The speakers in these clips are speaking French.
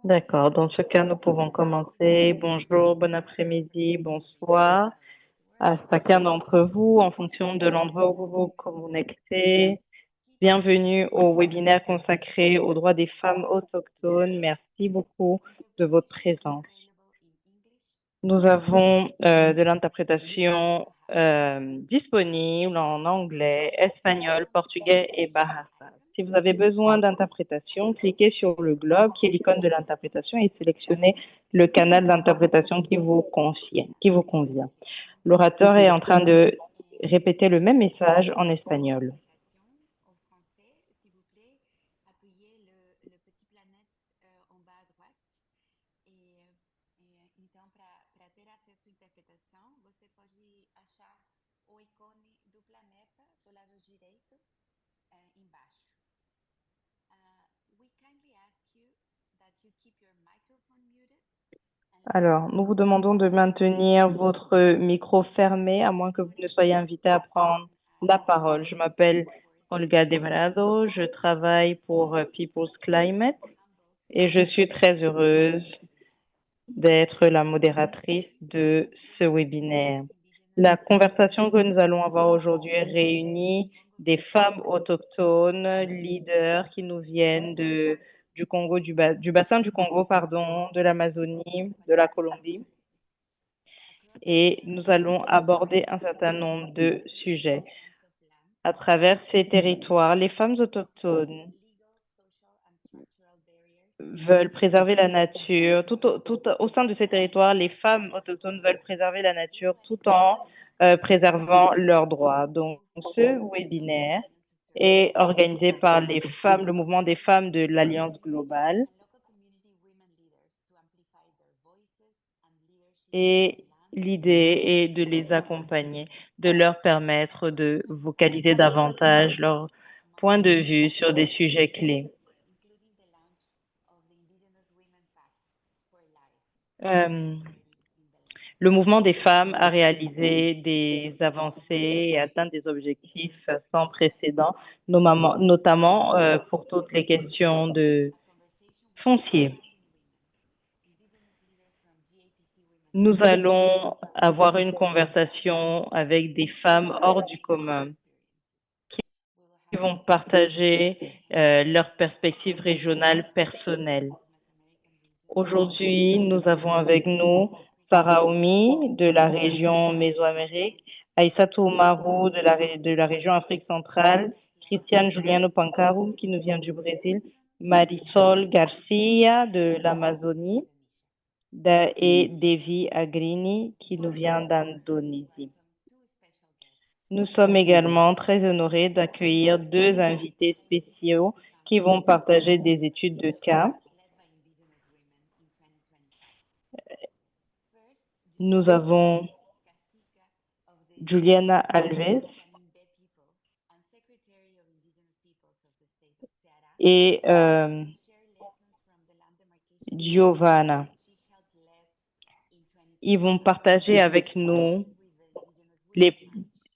D'accord. Dans ce cas, nous pouvons commencer. Bonjour, bon après-midi, bonsoir à chacun d'entre vous en fonction de l'endroit où vous vous connectez. Bienvenue au webinaire consacré aux droits des femmes autochtones. Merci beaucoup de votre présence. Nous avons de l'interprétation disponible en anglais, espagnol, portugais et bahasa. Si vous avez besoin d'interprétation, cliquez sur le globe qui est l'icône de l'interprétation et sélectionnez le canal d'interprétation qui vous convient. L'orateur est en train de répéter le même message en espagnol. Alors, nous vous demandons de maintenir votre micro fermé, à moins que vous ne soyez invité à prendre la parole. Je m'appelle Olga Devrado, je travaille pour People's Climate et je suis très heureuse d'être la modératrice de ce webinaire. La conversation que nous allons avoir aujourd'hui réunit des femmes autochtones, leaders qui nous viennent du Congo, du bassin du Congo, pardon, de l'Amazonie, de la Colombie. Et nous allons aborder un certain nombre de sujets. À travers ces territoires, les femmes autochtones veulent préserver la nature. Tout au sein de ces territoires, les femmes autochtones veulent préserver la nature tout en préservant leurs droits. Donc, ce webinaire est organisé par les femmes, le mouvement des femmes de l'Alliance globale. Et l'idée est de les accompagner, de leur permettre de vocaliser davantage leur point de vue sur des sujets clés. Le mouvement des femmes a réalisé des avancées et atteint des objectifs sans précédent, notamment pour toutes les questions de foncier. Nous allons avoir une conversation avec des femmes hors du commun qui vont partager leurs perspectives régionales personnelles. Aujourd'hui, nous avons avec nous Sarah Omi de la région Mésoamérique, Aïssatou Maru de la région Afrique centrale, Christiane Juliano Pancaru qui nous vient du Brésil, Marisol Garcia de l'Amazonie et Devi Agrini qui nous vient d'Indonésie. Nous sommes également très honorés d'accueillir deux invités spéciaux qui vont partager des études de cas. Nous avons Juliana Alves et Giovanna. Ils vont partager avec nous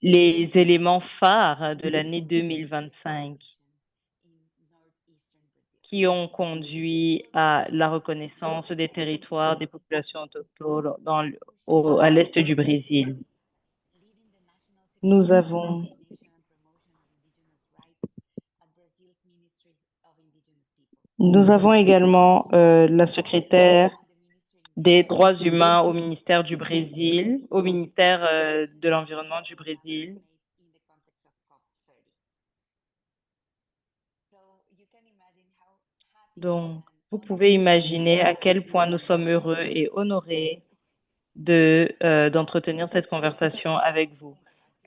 les éléments phares de l'année 2025 qui ont conduit à la reconnaissance des territoires des populations autochtones à l'est du Brésil. Nous avons également la secrétaire des droits humains au ministère du Brésil, au ministère de l'Environnement du Brésil. Donc, vous pouvez imaginer à quel point nous sommes heureux et honorés d'entretenir cette conversation avec vous.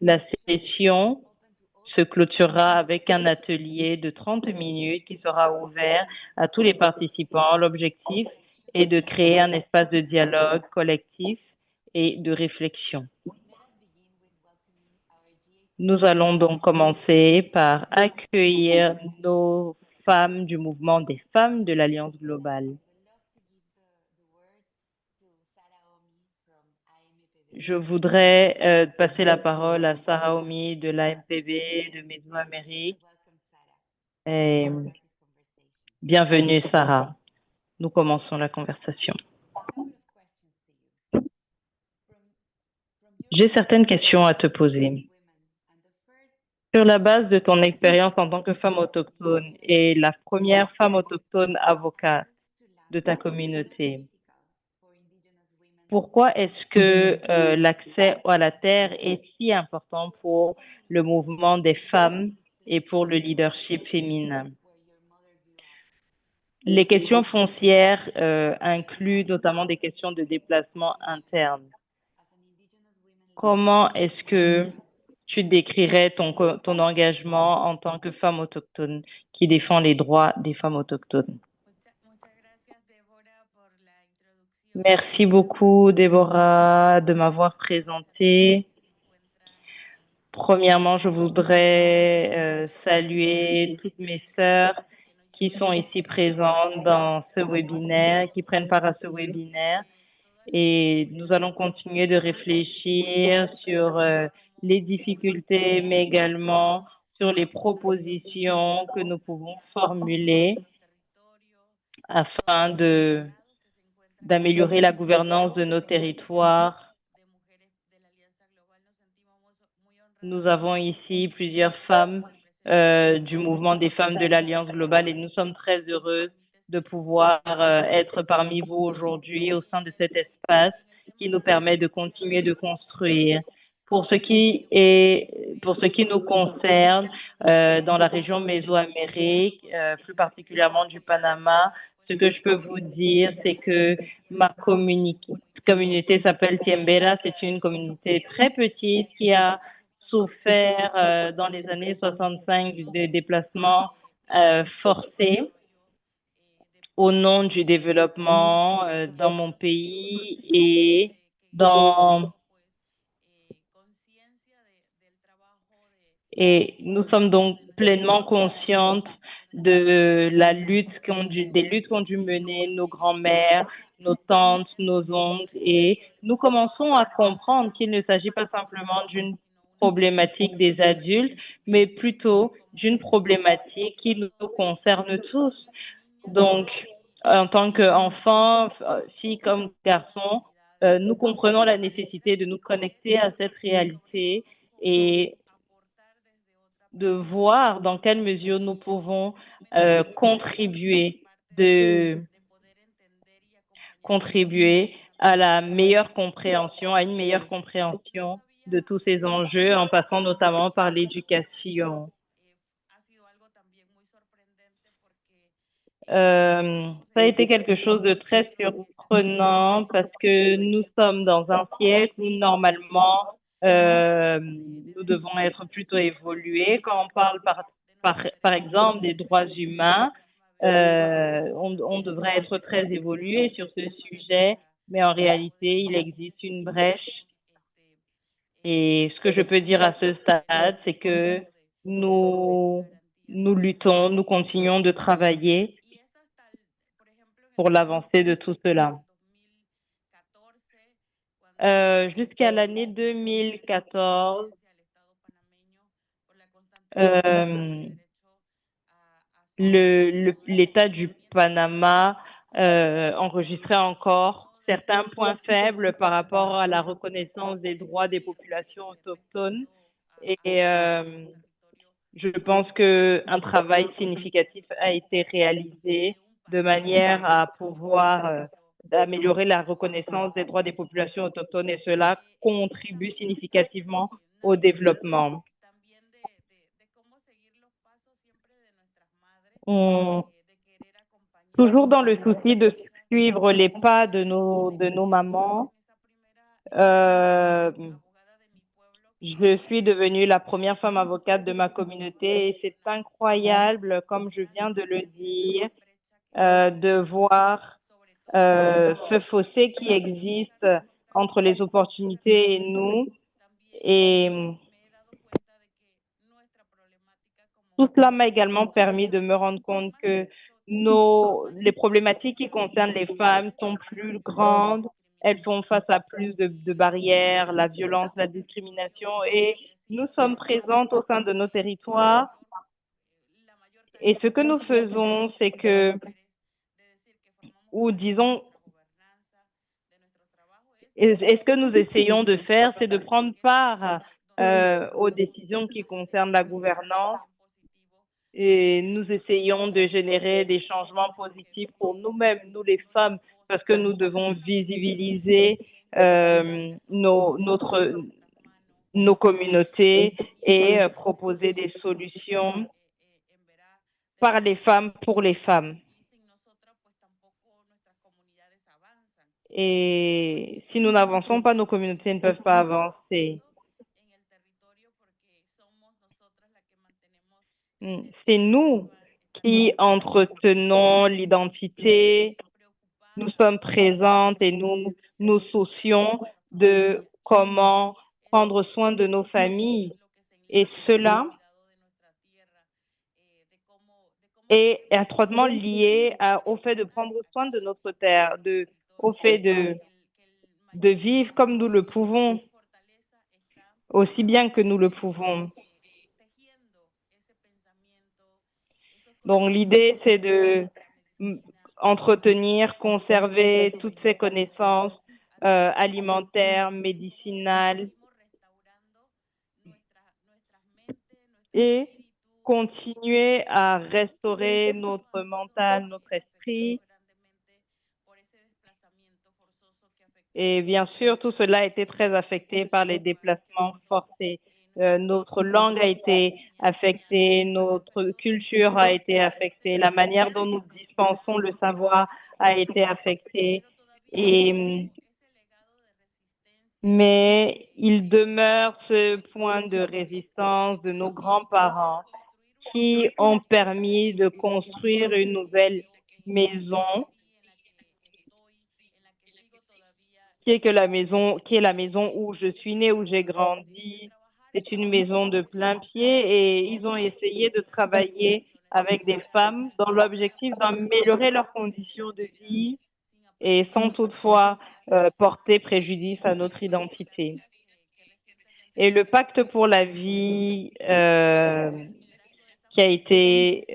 La session se clôturera avec un atelier de 30 minutes qui sera ouvert à tous les participants. L'objectif est de créer un espace de dialogue collectif et de réflexion. Nous allons donc commencer par accueillir nos femmes du mouvement des femmes de l'Alliance globale. Je voudrais passer la parole à Sarah Omi de l'AMPB de Mésoamérique. Bienvenue, Sarah. nous commençons la conversation. J'ai certaines questions à te poser. Sur la base de ton expérience en tant que femme autochtone et la première femme autochtone avocate de ta communauté, pourquoi est-ce que l'accès à la terre est si important pour le mouvement des femmes et pour le leadership féminin? Les questions foncières incluent notamment des questions de déplacement interne. Comment est-ce que tu décrirais ton engagement en tant que femme autochtone qui défend les droits des femmes autochtones? Merci beaucoup, Déborah, de m'avoir présenté. Premièrement, je voudrais saluer toutes mes sœurs qui sont ici présentes dans ce webinaire, qui prennent part à ce webinaire. Et nous allons continuer de réfléchir sur les difficultés, mais également sur les propositions que nous pouvons formuler afin d'améliorer la gouvernance de nos territoires. Nous avons ici plusieurs femmes du mouvement des femmes de l'Alliance globale et nous sommes très heureuses de pouvoir être parmi vous aujourd'hui au sein de cet espace qui nous permet de continuer de construire. Pour ce qui nous concerne, dans la région Mésoamérique, plus particulièrement du Panama, ce que je peux vous dire, c'est que ma communauté s'appelle Tiembera. C'est une communauté très petite qui a souffert dans les années 65 des déplacements forcés au nom du développement dans mon pays et nous sommes donc pleinement conscientes de des luttes qu'ont dû mener nos grands-mères, nos tantes, nos oncles, et nous commençons à comprendre qu'il ne s'agit pas simplement d'une problématique des adultes, mais plutôt d'une problématique qui nous concerne tous. Donc, en tant qu'enfants, filles comme garçons, nous comprenons la nécessité de nous connecter à cette réalité et de voir dans quelle mesure nous pouvons contribuer à la meilleure compréhension, à une meilleure compréhension de tous ces enjeux, en passant notamment par l'éducation. Ça a été quelque chose de très surprenant parce que nous sommes dans un siècle où normalement nous devons être plutôt évolués. Quand on parle par exemple des droits humains, on devrait être très évolué sur ce sujet, mais en réalité, il existe une brèche. Et ce que je peux dire à ce stade, c'est que nous luttons, nous continuons de travailler pour l'avancée de tout cela. Jusqu'à l'année 2014, l'État du Panama enregistrait encore certains points faibles par rapport à la reconnaissance des droits des populations autochtones. Et je pense qu'un travail significatif a été réalisé de manière à pouvoir améliorer la reconnaissance des droits des populations autochtones et cela contribue significativement au développement. Toujours dans le souci de suivre les pas de nos mamans, je suis devenue la première femme avocate de ma communauté et c'est incroyable, comme je viens de le dire, de voir ce fossé qui existe entre les opportunités et nous. Et tout cela m'a également permis de me rendre compte que les problématiques qui concernent les femmes sont plus grandes, elles font face à plus de barrières, la violence, la discrimination, et nous sommes présentes au sein de nos territoires. Et ce que nous faisons, c'est que ou disons, et ce que nous essayons de faire, c'est de prendre part aux décisions qui concernent la gouvernance et nous essayons de générer des changements positifs pour nous-mêmes, nous les femmes, parce que nous devons visibiliser nos communautés et proposer des solutions par les femmes pour les femmes. Et si nous n'avançons pas, nos communautés ne peuvent pas avancer. C'est nous qui entretenons l'identité, nous sommes présentes et nous nous soucions de comment prendre soin de nos familles. Et cela est étroitement lié au fait de prendre soin de notre terre, au fait de vivre comme nous le pouvons, aussi bien que nous le pouvons. Donc l'idée, c'est de entretenir, conserver toutes ces connaissances alimentaires, médicinales et continuer à restaurer notre mental, notre esprit. Et bien sûr, tout cela a été très affecté par les déplacements forcés. Notre langue a été affectée, notre culture a été affectée, la manière dont nous dispensons le savoir a été affectée. Mais il demeure ce point de résistance de nos grands-parents qui ont permis de construire une nouvelle maison qui est la maison où je suis née, où j'ai grandi. C'est une maison de plein pied et ils ont essayé de travailler avec des femmes dans l'objectif d'améliorer leurs conditions de vie et sans toutefois porter préjudice à notre identité. Et le pacte pour la vie qui a été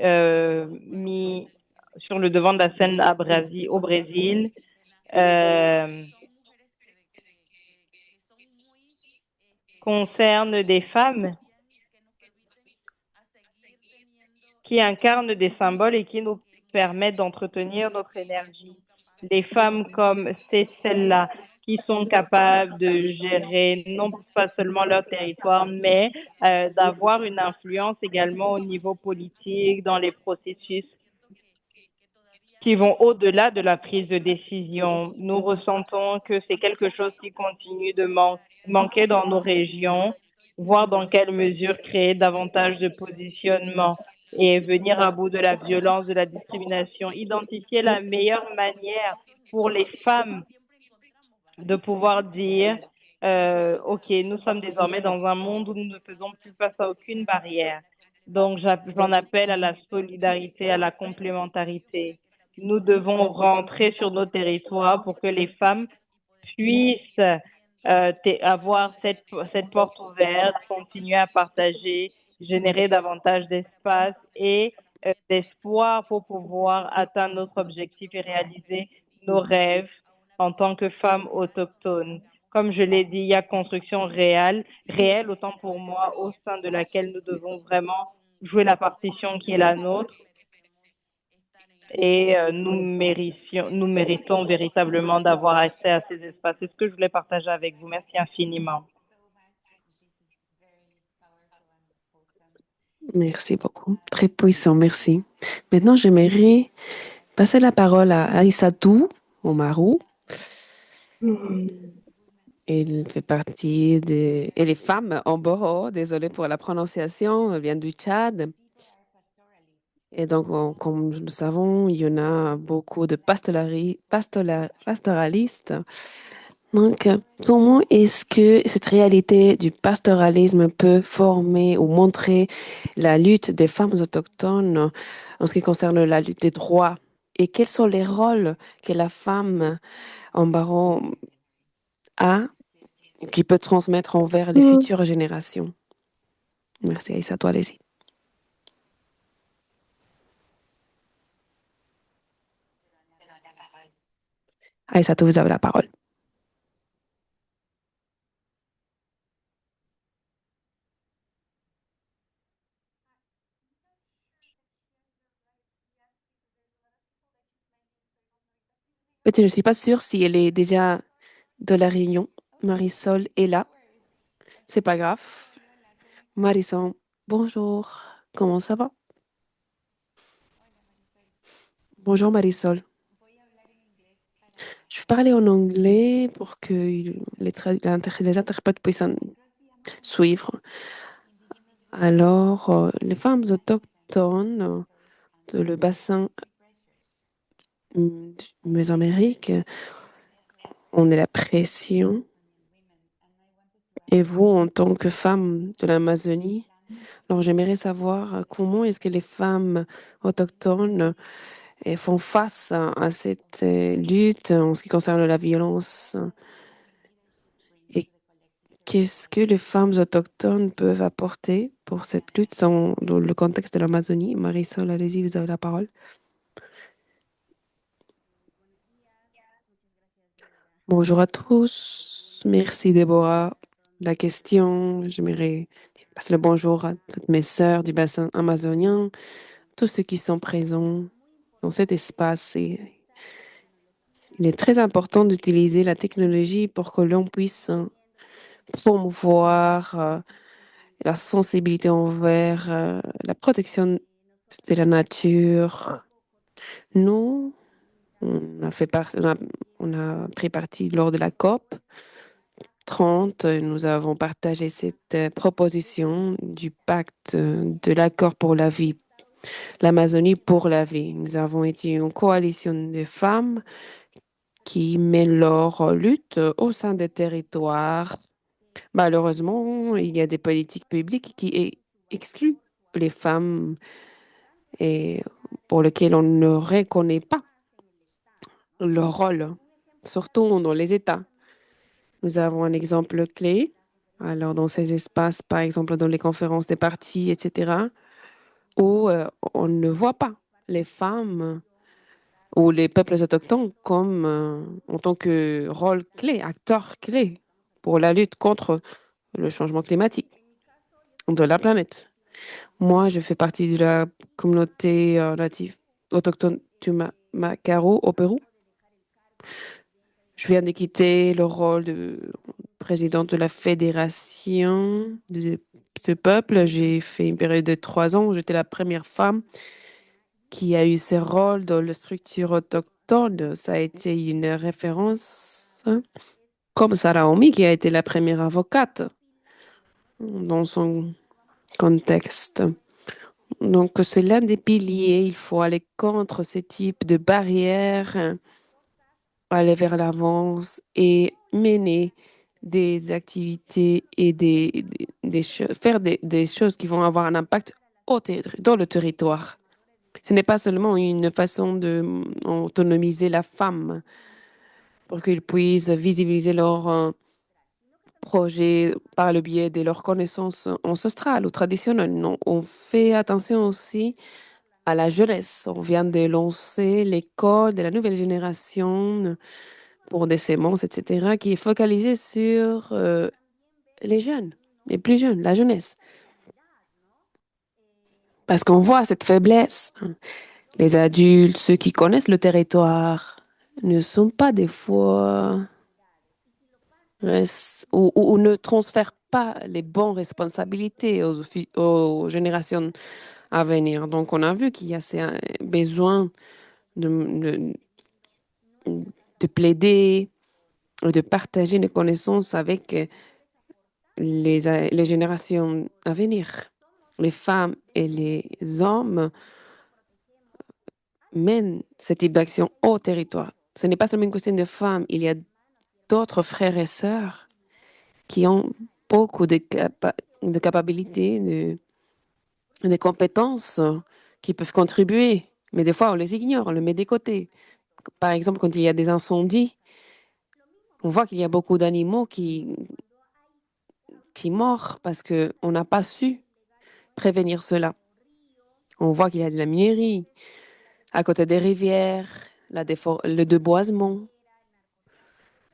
mis sur le devant de la scène au Brésil, concerne des femmes qui incarnent des symboles et qui nous permettent d'entretenir notre énergie. Des femmes comme celles-là qui sont capables de gérer non pas seulement leur territoire, mais d'avoir une influence également au niveau politique, dans les processus qui vont au-delà de la prise de décision. Nous ressentons que c'est quelque chose qui continue de manquer dans nos régions, voir dans quelle mesure créer davantage de positionnement et venir à bout de la violence, de la discrimination, identifier la meilleure manière pour les femmes de pouvoir dire OK, nous sommes désormais dans un monde où nous ne faisons plus face à aucune barrière. Donc, j'en appelle à la solidarité, à la complémentarité. Nous devons rentrer sur nos territoires pour que les femmes puissent avoir cette porte ouverte, continuer à partager, générer davantage d'espace et d'espoir pour pouvoir atteindre notre objectif et réaliser nos rêves en tant que femmes autochtones. Comme je l'ai dit, il y a construction réelle, autant pour moi, au sein de laquelle nous devons vraiment jouer la partition qui est la nôtre. Et nous méritons véritablement d'avoir accès à ces espaces. C'est ce que je voulais partager avec vous. Merci infiniment. Merci beaucoup. Très puissant, merci. Maintenant, j'aimerais passer la parole à Aïssatou Omarou. Elle fait partie de... Elle est femme en Boro, désolée pour la prononciation, elle vient du Tchad. Et donc, comme nous le savons, il y en a beaucoup de pastoralistes. Donc, comment est-ce que cette réalité du pastoralisme peut former ou montrer la lutte des femmes autochtones en ce qui concerne la lutte des droits? Et quels sont les rôles que la femme en baron a qui peut transmettre envers les futures générations? Merci, Aïssa, toi, allez-y. Aïssatou, vous avez la parole. En fait, je ne suis pas sûre si elle est déjà de la réunion. Marisol est là. C'est pas grave. Marisol, bonjour. Comment ça va? Bonjour Marisol. Je vais parler en anglais pour que les interprètes puissent suivre. Alors, les femmes autochtones de le bassin Mésoamérique, on est la pression. Et vous, en tant que femme de l'Amazonie, alors j'aimerais savoir comment est-ce que les femmes autochtones font face à cette lutte en ce qui concerne la violence et qu'est-ce que les femmes autochtones peuvent apporter pour cette lutte dans le contexte de l'Amazonie. Marisol, allez-y, vous avez la parole. Bonjour à tous. Merci, Déborah. La question, j'aimerais passer le bonjour à toutes mes sœurs du bassin amazonien, tous ceux qui sont présents dans cet espace. Et il est très important d'utiliser la technologie pour que l'on puisse promouvoir la sensibilité envers la protection de la nature. Nous, on a pris partie lors de la COP 30. Nous avons partagé cette proposition du pacte de l'accord pour la vie, l'Amazonie pour la vie. Nous avons été une coalition de femmes qui mènent leur lutte au sein des territoires. Malheureusement, il y a des politiques publiques qui excluent les femmes et pour lesquelles on ne reconnaît pas leur rôle, surtout dans les États. Nous avons un exemple clé. Alors, dans ces espaces, par exemple, dans les conférences des partis, etc., où on ne voit pas les femmes ou les peuples autochtones comme en tant que rôle clé, acteur clé pour la lutte contre le changement climatique de la planète. Moi, je fais partie de la communauté native autochtone Tumacaro au Pérou. Je viens de quitter le rôle de présidente de la fédération de ce peuple. J'ai fait une période de 3 ans où j'étais la première femme qui a eu ce rôle dans la structure autochtone. Ça a été une référence, comme Sarah Omi, qui a été la première avocate dans son contexte. Donc, c'est l'un des piliers. Il faut aller contre ce type de barrières, aller vers l'avance et mener des activités et faire des choses qui vont avoir un impact dans le territoire. Ce n'est pas seulement une façon de autonomiser la femme pour qu'ils puissent visibiliser leurs projets par le biais de leurs connaissances ancestrales ou traditionnelles. Non, on fait attention aussi à la jeunesse. On vient de lancer l'école de la nouvelle génération pour des semences, etc., qui est focalisée sur les jeunes, les plus jeunes, la jeunesse. Parce qu'on voit cette faiblesse. Les adultes, ceux qui connaissent le territoire, ne sont pas des fois ou ne transfèrent pas les bonnes responsabilités aux générations à venir. Donc, on a vu qu'il y a besoin de, de, de plaider, de partager les connaissances avec les générations à venir. Les femmes et les hommes mènent ce type d'action au territoire. Ce n'est pas seulement une question de femmes, il y a d'autres frères et sœurs qui ont beaucoup de capacités, de compétences qui peuvent contribuer. Mais des fois, on les ignore, on les met de côté. Par exemple, quand il y a des incendies, on voit qu'il y a beaucoup d'animaux qui meurent parce qu'on n'a pas su prévenir cela. On voit qu'il y a de la minerie à côté des rivières, le déboisement.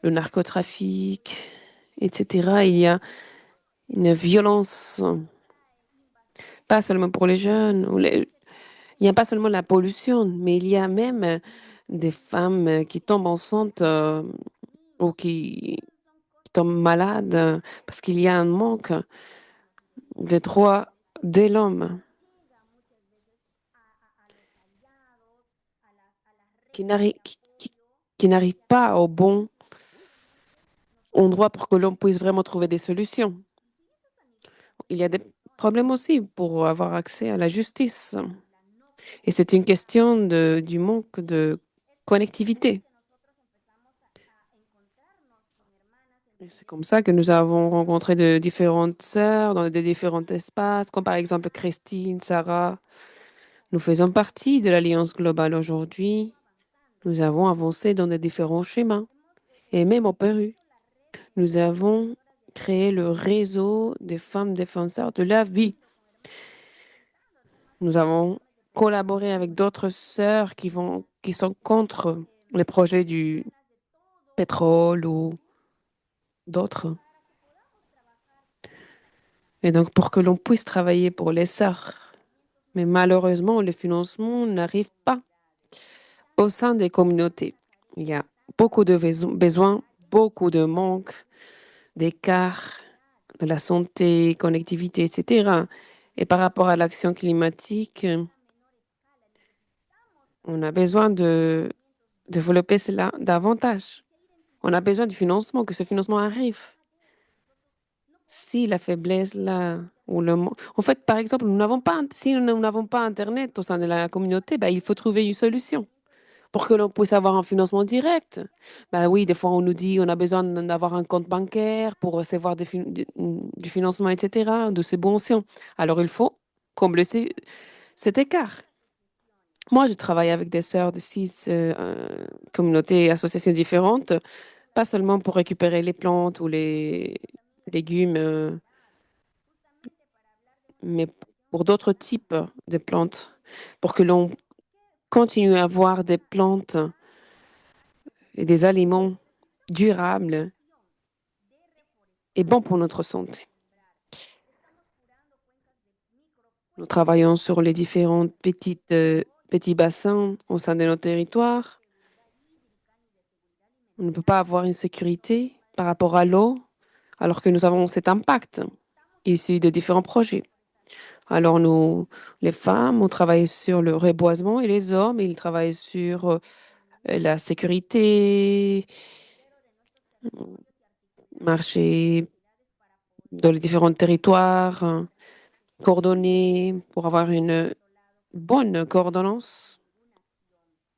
le narcotrafic, etc. Il y a une violence, pas seulement pour les jeunes. Il n'y a pas seulement la pollution, mais il y a même des femmes qui tombent enceintes ou qui tombent malades parce qu'il y a un manque des droits de l'homme qui n'arrive qui n'arrive pas au bon endroit pour que l'on puisse vraiment trouver des solutions. Il y a des problèmes aussi pour avoir accès à la justice. Et c'est une question du manque de connectivité. Et c'est comme ça que nous avons rencontré de différentes sœurs dans des différents espaces, comme par exemple Christine, Sarah. Nous faisons partie de l'Alliance globale aujourd'hui. Nous avons avancé dans des différents schémas. Et même au Pérou, nous avons créé le réseau des femmes défenseurs de la vie. Nous avons collaboré avec d'autres sœurs qui sont contre les projets du pétrole ou d'autres. Et donc, pour que l'on puisse travailler pour les sœurs. Mais malheureusement, le financement n'arrive pas au sein des communautés. Il y a beaucoup de besoins, beaucoup de manques, d'écarts de la santé, connectivité, etc. Et par rapport à l'action climatique, on a besoin de développer cela davantage. On a besoin du financement, que ce financement arrive. Si la faiblesse là, ou en fait, par exemple, si nous n'avons pas Internet au sein de la communauté, ben, il faut trouver une solution pour que l'on puisse avoir un financement direct. Ben oui, des fois, on nous dit on a besoin d'avoir un compte bancaire pour recevoir du financement, etc., de subventions. Alors, il faut combler cet écart. Moi, je travaille avec des sœurs de 6 communautés et associations différentes, pas seulement pour récupérer les plantes ou les légumes, mais pour d'autres types de plantes, pour que l'on continue à avoir des plantes et des aliments durables et bons pour notre santé. Nous travaillons sur les différents petits bassins au sein de nos territoires. On ne peut pas avoir une sécurité par rapport à l'eau alors que nous avons cet impact issu de différents projets. Alors nous, les femmes, on travaille sur le reboisement et les hommes, ils travaillent sur la sécurité, marcher dans les différents territoires, coordonner pour avoir une bonne coordonnance.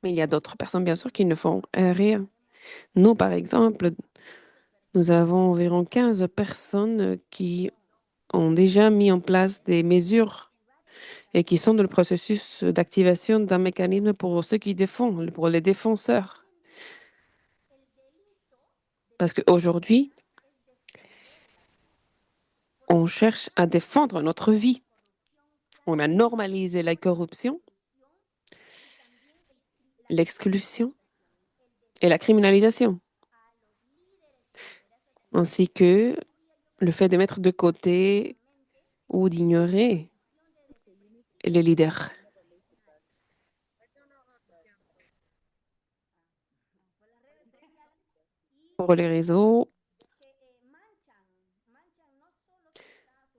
Mais il y a d'autres personnes, bien sûr, qui ne font rien. Nous, par exemple, nous avons environ 15 personnes qui ont déjà mis en place des mesures et qui sont dans le processus d'activation d'un mécanisme pour ceux qui défendent, pour les défenseurs. Parce qu'aujourd'hui, on cherche à défendre notre vie. On a normalisé la corruption, l'exclusion et la criminalisation, ainsi que le fait de mettre de côté ou d'ignorer les leaders. Pour les réseaux,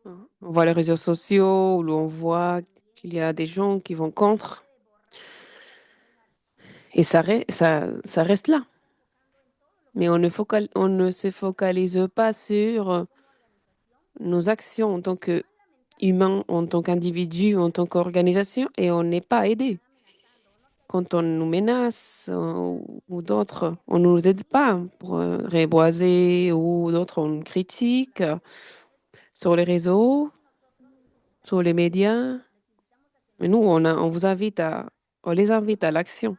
on voit les réseaux sociaux où l'on voit qu'il y a des gens qui vont contre et ça reste là. Mais on ne se focalise pas sur nos actions en tant qu'humains, en tant qu'individus, en tant qu'organisation et on n'est pas aidé. Quand on nous menace ou d'autres, on ne nous aide pas pour reboiser ou d'autres, on critique sur les réseaux, sur les médias. Mais nous, on les invite à l'action,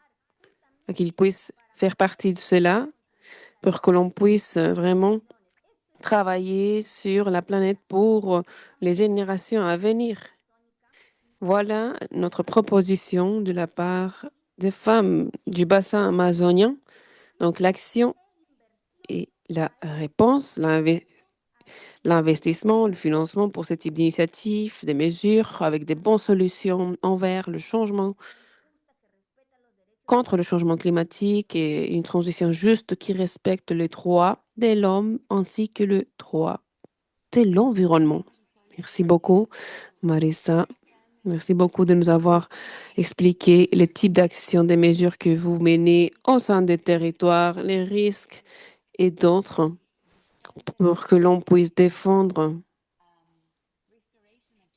à qu'ils puissent faire partie de cela pour que l'on puisse vraiment travailler sur la planète pour les générations à venir. Voilà notre proposition de la part des femmes du bassin amazonien. Donc l'action est la réponse, l'investissement, le financement pour ce type d'initiative, des mesures avec des bonnes solutions envers le changement, contre le changement climatique et une transition juste qui respecte les droits de l'homme ainsi que le droit de l'environnement. Merci beaucoup, Marissa. Merci beaucoup de nous avoir expliqué les types d'actions, des mesures que vous menez au sein des territoires, les risques et d'autres pour que l'on puisse défendre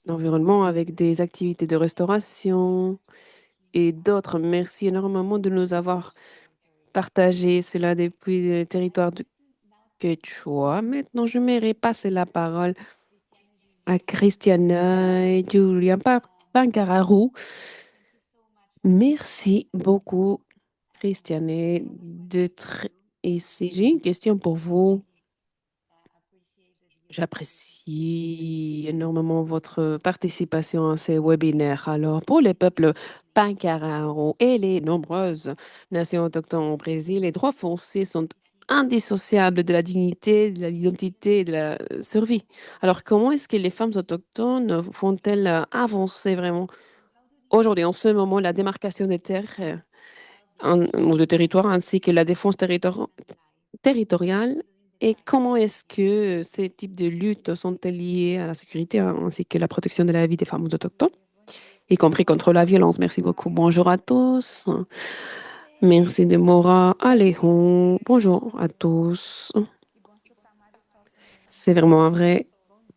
l'environnement avec des activités de restauration et d'autres. Merci énormément de nous avoir partagé cela depuis le territoire du Quechua. Maintenant, je vais passer la parole à Christiana et Julia Pancararu. Merci beaucoup, Christiane, d'être ici. J'ai une question pour vous. J'apprécie énormément votre participation à ces webinaires. Alors, pour les peuples Pancararo et les nombreuses nations autochtones au Brésil, les droits fonciers sont indissociables de la dignité, de l'identité et de la survie. Alors, comment est-ce que les femmes autochtones font-elles avancer vraiment aujourd'hui, en ce moment, la démarcation des terres ou de territoire ainsi que la défense territoriale et comment est-ce que ces types de luttes sont liés à la sécurité ainsi que la protection de la vie des femmes autochtones, y compris contre la violence. Merci beaucoup. Bonjour à tous. Merci Deborah. Alejo. Bonjour à tous. C'est vraiment un vrai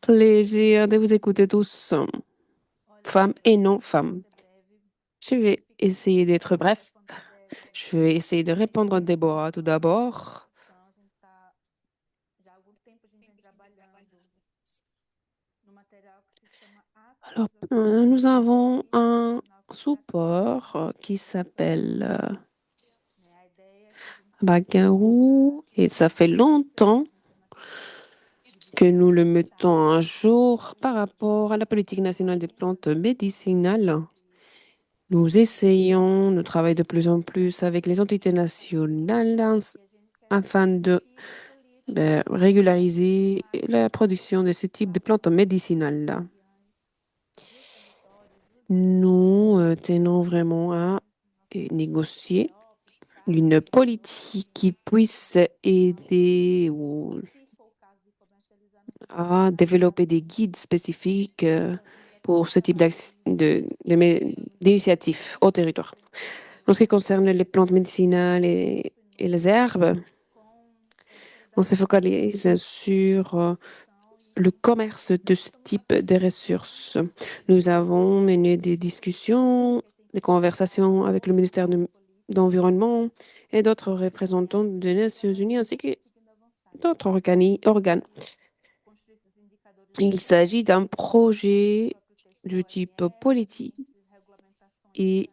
plaisir de vous écouter tous, femmes et non femmes. Je vais essayer d'être bref. Je vais essayer de répondre à Déborah tout d'abord. Alors, nous avons un support qui s'appelle Bagarou et ça fait longtemps que nous le mettons à jour par rapport à la politique nationale des plantes médicinales. Nous essayons, nous travaillons de plus en plus avec les entités nationales afin de régulariser la production de ce type de plantes médicinales. Nous tenons vraiment à négocier une politique qui puisse aider à développer des guides spécifiques pour ce type d'initiatives au territoire. En ce qui concerne les plantes médicinales et les herbes, on se focalise sur le commerce de ce type de ressources. Nous avons mené des discussions, des conversations avec le ministère de l'Environnement et d'autres représentants des Nations Unies ainsi que d'autres organes. Il s'agit d'un projet du type politique et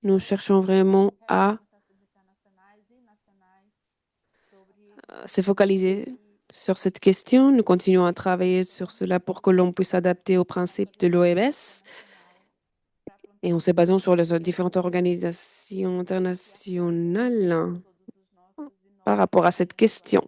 nous cherchons vraiment à se focaliser sur cette question. Nous continuons à travailler sur cela pour que l'on puisse s'adapter aux principes de l'OMS et en se basant sur les différentes organisations internationales par rapport à cette question.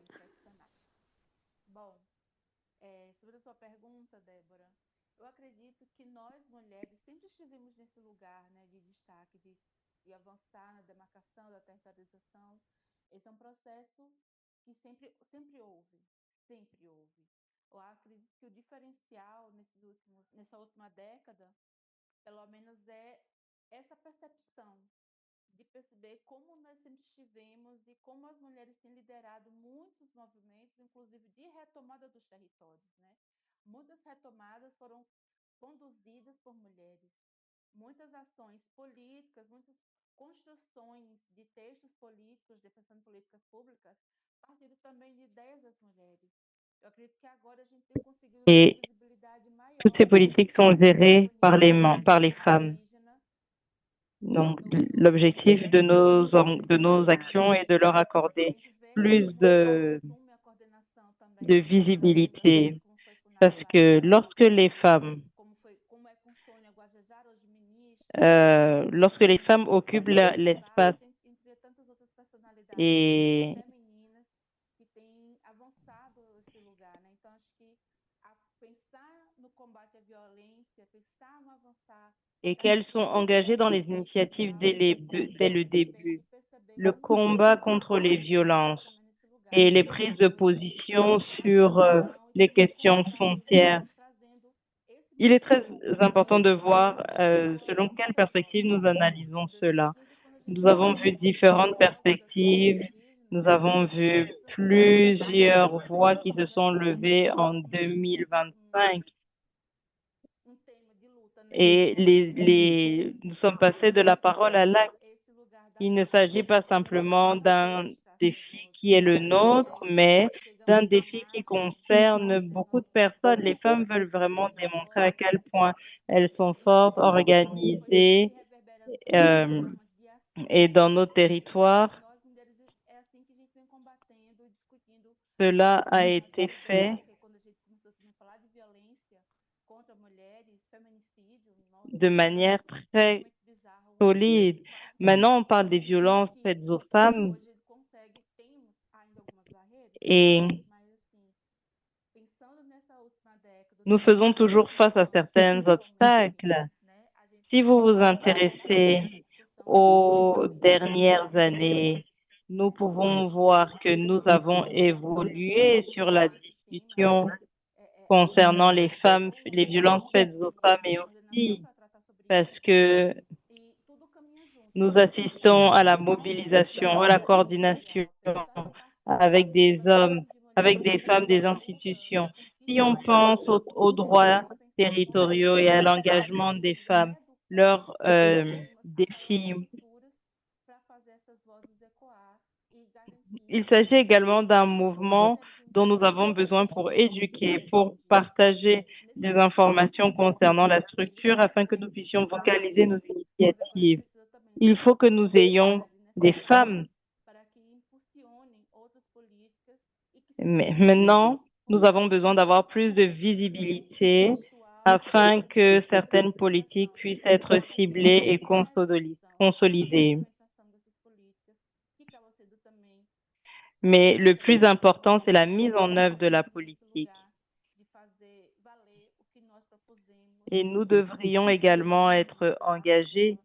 Et toutes ces politiques sont gérées par par les femmes. Donc, l'objectif de nos actions est de leur accorder plus de visibilité. Parce que lorsque les femmes occupent l'espace et et qu'elles sont engagées dans les initiatives dès le début. Le combat contre les violences et les prises de position sur les questions foncières. Il est très important de voir selon quelle perspective nous analysons cela. Nous avons vu différentes perspectives, nous avons vu plusieurs voix qui se sont levées en 2025 et nous sommes passés de la parole à l'acte. Il ne s'agit pas simplement d'un défi qui est le nôtre, mais d'un défi qui concerne beaucoup de personnes. Les femmes veulent vraiment démontrer à quel point elles sont fortes, organisées, euh, et dans nos territoires, cela a été fait de manière très solide. Maintenant, on parle des violences faites aux femmes et nous faisons toujours face à certains obstacles. Si vous vous intéressez aux dernières années, nous pouvons voir que nous avons évolué sur la discussion concernant les femmes, les violences faites aux femmes et aux filles, parce que nous assistons à la mobilisation, à la coordination avec des hommes, avec des femmes, des institutions. Si on pense aux droits territoriaux et à l'engagement des femmes, leurs défis, il s'agit également d'un mouvement dont nous avons besoin pour éduquer, pour partager des informations concernant la structure afin que nous puissions vocaliser nos initiatives. Il faut que nous ayons des femmes. Mais maintenant, nous avons besoin d'avoir plus de visibilité afin que certaines politiques puissent être ciblées et consolidées. Mais le plus important, c'est la mise en œuvre de la politique. Et nous devrions également être engagés.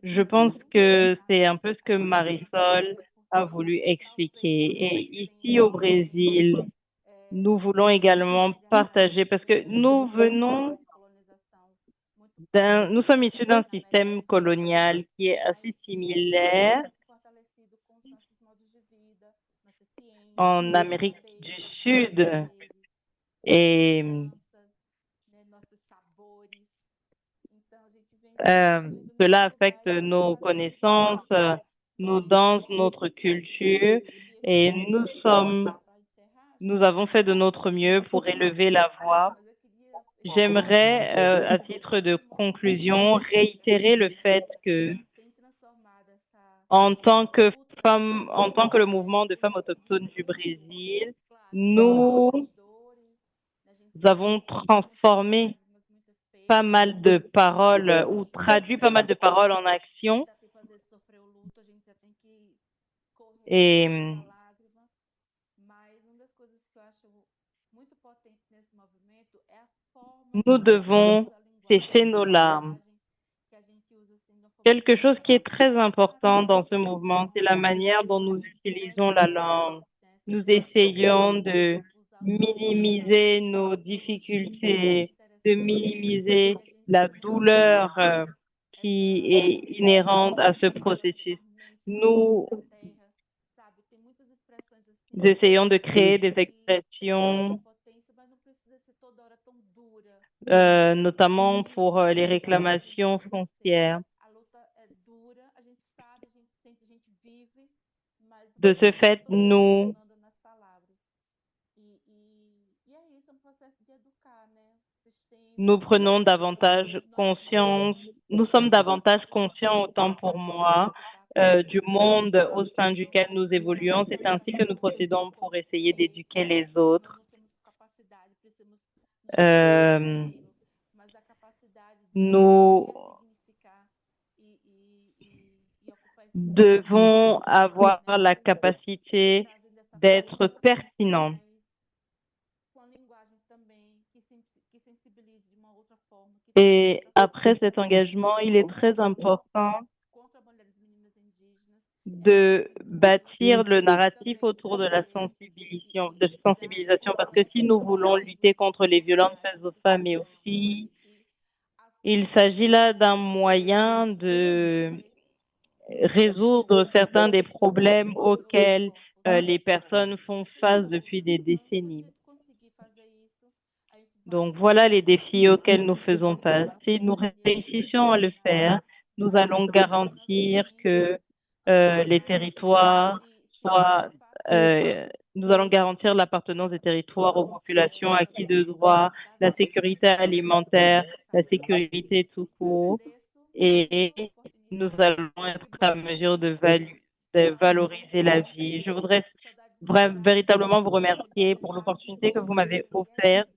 Je pense que c'est un peu ce que Marisol a voulu expliquer. Et ici au Brésil, nous voulons également partager parce que nous sommes issus d'un système colonial qui est assez similaire en Amérique du Sud et cela affecte nos connaissances, nos danses, notre culture et nous avons fait de notre mieux pour élever la voix. J'aimerais, à titre de conclusion, réitérer le fait que, en tant que le mouvement de femmes autochtones du Brésil, nous avons transformé pas mal de paroles ou traduit pas mal de paroles en action. Et nous devons sécher nos larmes. Quelque chose qui est très important dans ce mouvement, c'est la manière dont nous utilisons la langue. Nous essayons de minimiser nos difficultés, de minimiser la douleur qui est inhérente à ce processus. Nous essayons de créer des expressions, notamment pour les réclamations foncières. De ce fait, nous prenons davantage conscience, nous sommes davantage conscients, autant pour moi, du monde au sein duquel nous évoluons. C'est ainsi que nous procédons pour essayer d'éduquer les autres. Nous devons avoir la capacité d'être pertinent. Et après cet engagement, il est très important de bâtir le narratif autour de la sensibilisation, parce que si nous voulons lutter contre les violences faites aux femmes et aux filles, il s'agit là d'un moyen de résoudre certains des problèmes auxquels les personnes font face depuis des décennies. Donc voilà les défis auxquels nous faisons face. Si nous réussissons à le faire, nous allons garantir que les territoires soient, nous allons garantir l'appartenance des territoires aux populations acquises de droit, la sécurité alimentaire, la sécurité tout court, et nous allons être à mesure de valoriser la vie. Je voudrais véritablement vous remercier pour l'opportunité que vous m'avez offerte.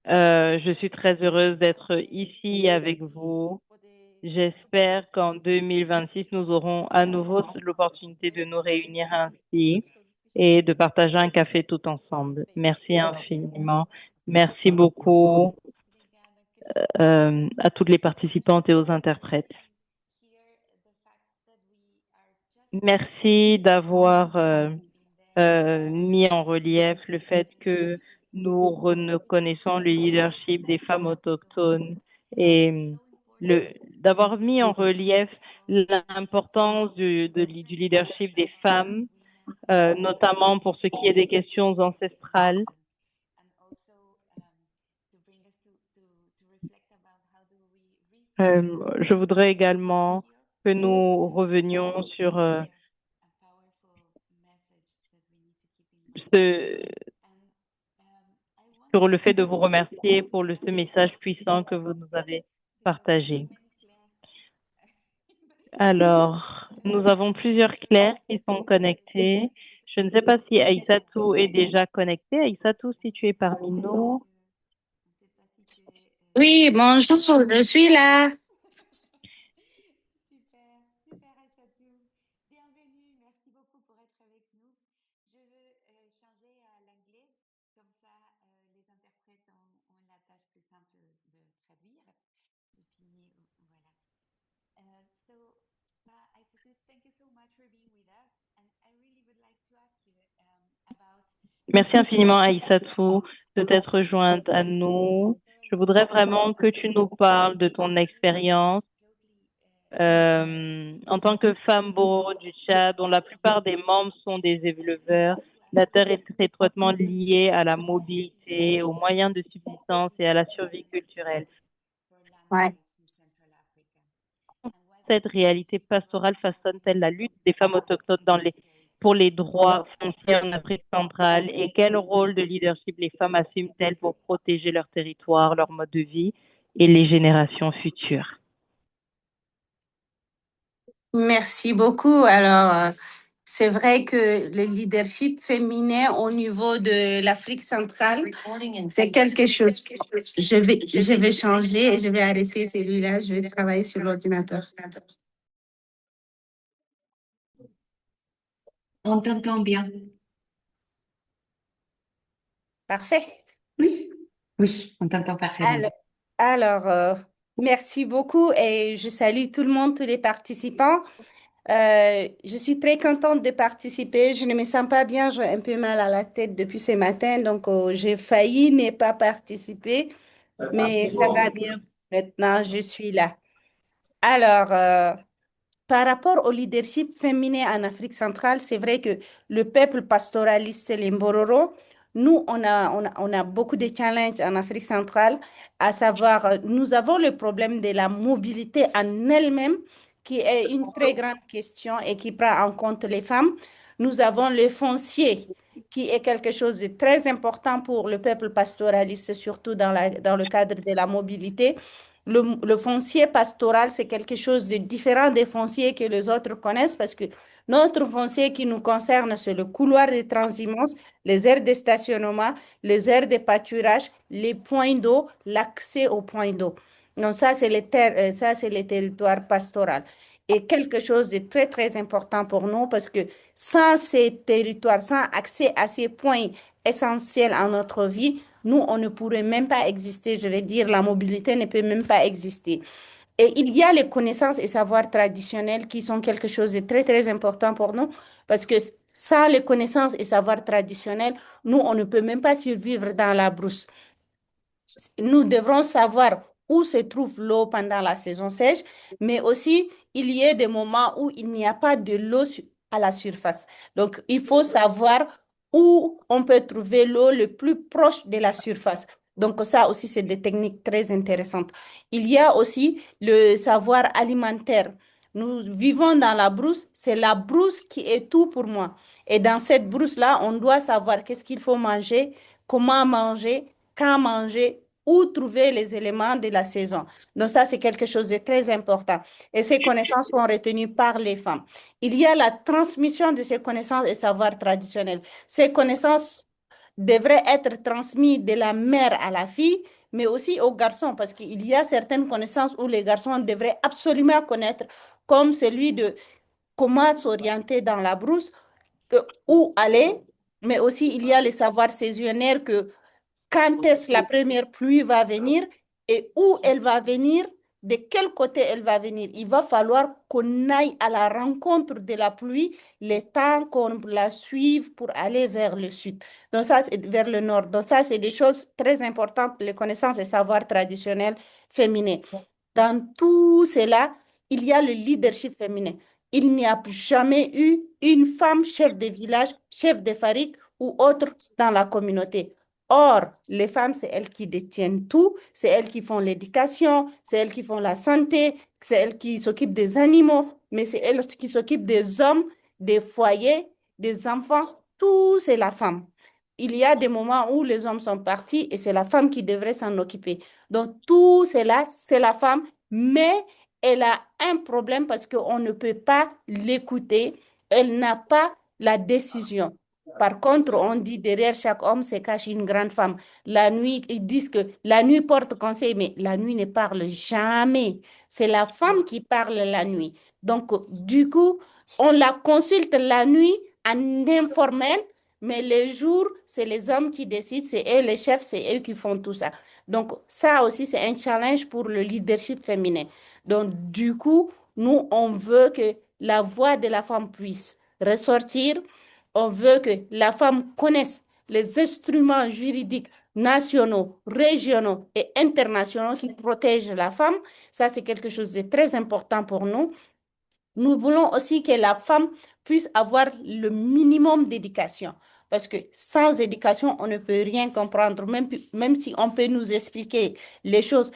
Je suis très heureuse d'être ici avec vous. J'espère qu'en 2026, nous aurons à nouveau l'opportunité de nous réunir ainsi et de partager un café tout ensemble. Merci infiniment. Merci beaucoup à toutes les participantes et aux interprètes. Merci d'avoir mis en relief le fait que nous reconnaissons le leadership des femmes autochtones et d'avoir mis en relief l'importance du leadership des femmes, notamment pour ce qui est des questions ancestrales. Je voudrais également que nous revenions sur le fait de vous remercier pour ce message puissant que vous nous avez partagé. Alors, nous avons plusieurs clercs qui sont connectés. Je ne sais pas si Aïssatou est déjà connectée. Aïssatou, si tu es parmi nous. Oui, bonjour, je suis là. Merci infiniment, Aïssatou, de t'être jointe à nous. Je voudrais vraiment que tu nous parles de ton expérience en tant que femme Boro du Tchad, dont la plupart des membres sont des éleveurs. La terre est très étroitement liée à la mobilité, aux moyens de subsistance et à la survie culturelle. Ouais. Cette réalité pastorale façonne-t-elle la lutte des femmes autochtones pour les droits fonciers en Afrique centrale, et quel rôle de leadership les femmes assument-elles pour protéger leur territoire, leur mode de vie et les générations futures? Merci beaucoup. Alors, c'est vrai que le leadership féminin au niveau de l'Afrique centrale, c'est quelque chose. Je vais changer et je vais arrêter celui-là. Je vais travailler sur l'ordinateur. On t'entend bien. Parfait. Oui, oui, on t'entend parfaitement. Alors, merci beaucoup et je salue tout le monde, tous les participants. Je suis très contente de participer. Je ne me sens pas bien, j'ai un peu mal à la tête depuis ce matin, donc j'ai failli ne pas participer, mais ça va bien. Maintenant, je suis là. Alors, par rapport au leadership féminin en Afrique centrale, c'est vrai que le peuple pastoraliste, les Mbororo, nous, on a beaucoup de challenges en Afrique centrale, à savoir, nous avons le problème de la mobilité en elle-même, qui est une très grande question et qui prend en compte les femmes. Nous avons le foncier, qui est quelque chose de très important pour le peuple pastoraliste, surtout dans le cadre de la mobilité. Le foncier pastoral, c'est quelque chose de différent des fonciers que les autres connaissent parce que notre foncier qui nous concerne, c'est le couloir de transhumance, les aires de stationnement, les aires de pâturage, les points d'eau, l'accès aux points d'eau. Donc ça, c'est les territoires pastoraux. est quelque chose de très, très important pour nous parce que sans ces territoires, sans accès à ces points essentiels en notre vie, nous, on ne pourrait même pas exister. Je vais dire, la mobilité ne peut même pas exister. Et il y a les connaissances et savoirs traditionnels qui sont quelque chose de très, très important pour nous parce que sans les connaissances et savoirs traditionnels, nous, on ne peut même pas survivre dans la brousse. Nous devrons savoir où se trouve l'eau pendant la saison sèche, mais aussi il y a des moments où il n'y a pas de l'eau à la surface. Donc, il faut savoir où on peut trouver l'eau le plus proche de la surface. Donc, ça aussi, c'est des techniques très intéressantes. Il y a aussi le savoir alimentaire. Nous vivons dans la brousse, c'est la brousse qui est tout pour moi. Et dans cette brousse-là, on doit savoir qu'est-ce qu'il faut manger, comment manger, quand manger, où trouver les éléments de la saison. Donc ça, c'est quelque chose de très important. Et ces connaissances sont retenues par les femmes. Il y a la transmission de ces connaissances et savoirs traditionnels. Ces connaissances devraient être transmises de la mère à la fille, mais aussi aux garçons, parce qu'il y a certaines connaissances où les garçons devraient absolument connaître, comme celui de comment s'orienter dans la brousse, où aller, mais aussi il y a les savoirs saisonniers que quand est-ce la première pluie va venir et où elle va venir, de quel côté elle va venir. Il va falloir qu'on aille à la rencontre de la pluie, le temps qu'on la suive pour aller vers le sud. Donc ça, c'est vers le nord. Donc ça, c'est des choses très importantes, les connaissances et savoirs traditionnels féminins. Dans tout cela, il y a le leadership féminin. Il n'y a jamais eu une femme chef de village, chef de fabrique ou autre dans la communauté. Or, les femmes, c'est elles qui détiennent tout, c'est elles qui font l'éducation, c'est elles qui font la santé, c'est elles qui s'occupent des animaux, mais c'est elles qui s'occupent des hommes, des foyers, des enfants, tout c'est la femme. Il y a des moments où les hommes sont partis et c'est la femme qui devrait s'en occuper. Donc, tout cela, c'est la femme, mais elle a un problème parce qu'on ne peut pas l'écouter. Elle n'a pas la décision. Par contre, on dit derrière chaque homme se cache une grande femme. La nuit, ils disent que la nuit porte conseil, mais la nuit ne parle jamais. C'est la femme qui parle la nuit. Donc, du coup, on la consulte la nuit en informel, mais les jours, c'est les hommes qui décident, c'est eux les chefs, c'est eux qui font tout ça. Donc, ça aussi, c'est un challenge pour le leadership féminin. Donc, du coup, nous, on veut que la voix de la femme puisse ressortir. On veut que la femme connaisse les instruments juridiques nationaux, régionaux et internationaux qui protègent la femme. Ça, c'est quelque chose de très important pour nous. Nous voulons aussi que la femme puisse avoir le minimum d'éducation. Parce que sans éducation, on ne peut rien comprendre. Même si on peut nous expliquer les choses,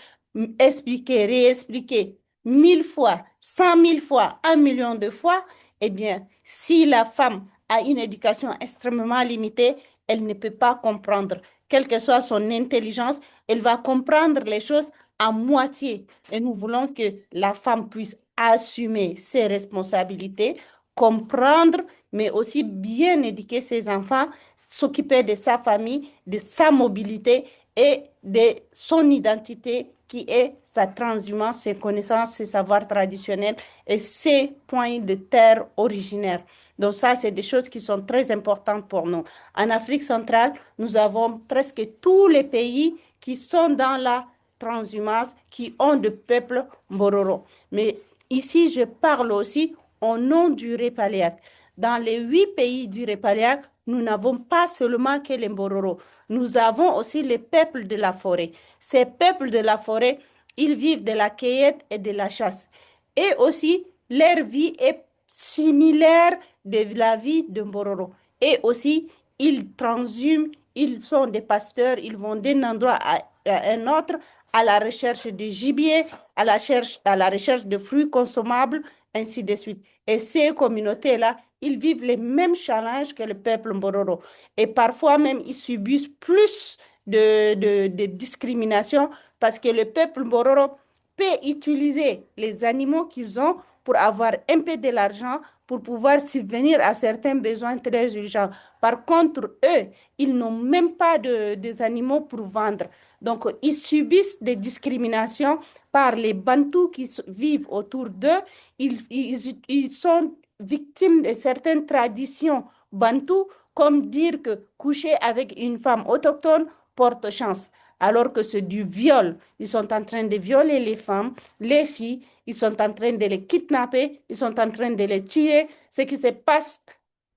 expliquer, réexpliquer 1000 fois, 100 000 fois, 1 million de fois, eh bien, si la femme a une éducation extrêmement limitée, elle ne peut pas comprendre. Quelle que soit son intelligence, elle va comprendre les choses à moitié. Et nous voulons que la femme puisse assumer ses responsabilités, comprendre, mais aussi bien éduquer ses enfants, s'occuper de sa famille, de sa mobilité et de son identité qui est sa transhumance, ses connaissances, ses savoirs traditionnels et ses points de terre originaires. Donc ça, c'est des choses qui sont très importantes pour nous. En Afrique centrale, nous avons presque tous les pays qui sont dans la transhumance, qui ont de peuples Mbororo. Mais ici, je parle aussi au nom du Répaliac. Dans les 8 pays du Répaliac, nous n'avons pas seulement que les Mbororo. Nous avons aussi les peuples de la forêt. Ces peuples de la forêt, ils vivent de la cueillette et de la chasse. Et aussi, leur vie est similaire de la vie de Mbororo. Et aussi, ils transhument, ils sont des pasteurs, ils vont d'un endroit à un autre à la recherche de gibier, à la recherche de fruits consommables, ainsi de suite. Et ces communautés-là, ils vivent les mêmes challenges que le peuple Mbororo. Et parfois même, ils subissent plus de discrimination parce que le peuple Mbororo peut utiliser les animaux qu'ils ont pour avoir un peu de l'argent pour pouvoir subvenir à certains besoins très urgents. Par contre, eux, ils n'ont même pas des animaux pour vendre. Donc, ils subissent des discriminations par les Bantous qui vivent autour d'eux. Ils sont victimes de certaines traditions bantoues, comme dire que coucher avec une femme autochtone porte chance, alors que c'est du viol. Ils sont en train de violer les femmes, les filles, ils sont en train de les kidnapper, ils sont en train de les tuer. Ce qui se passe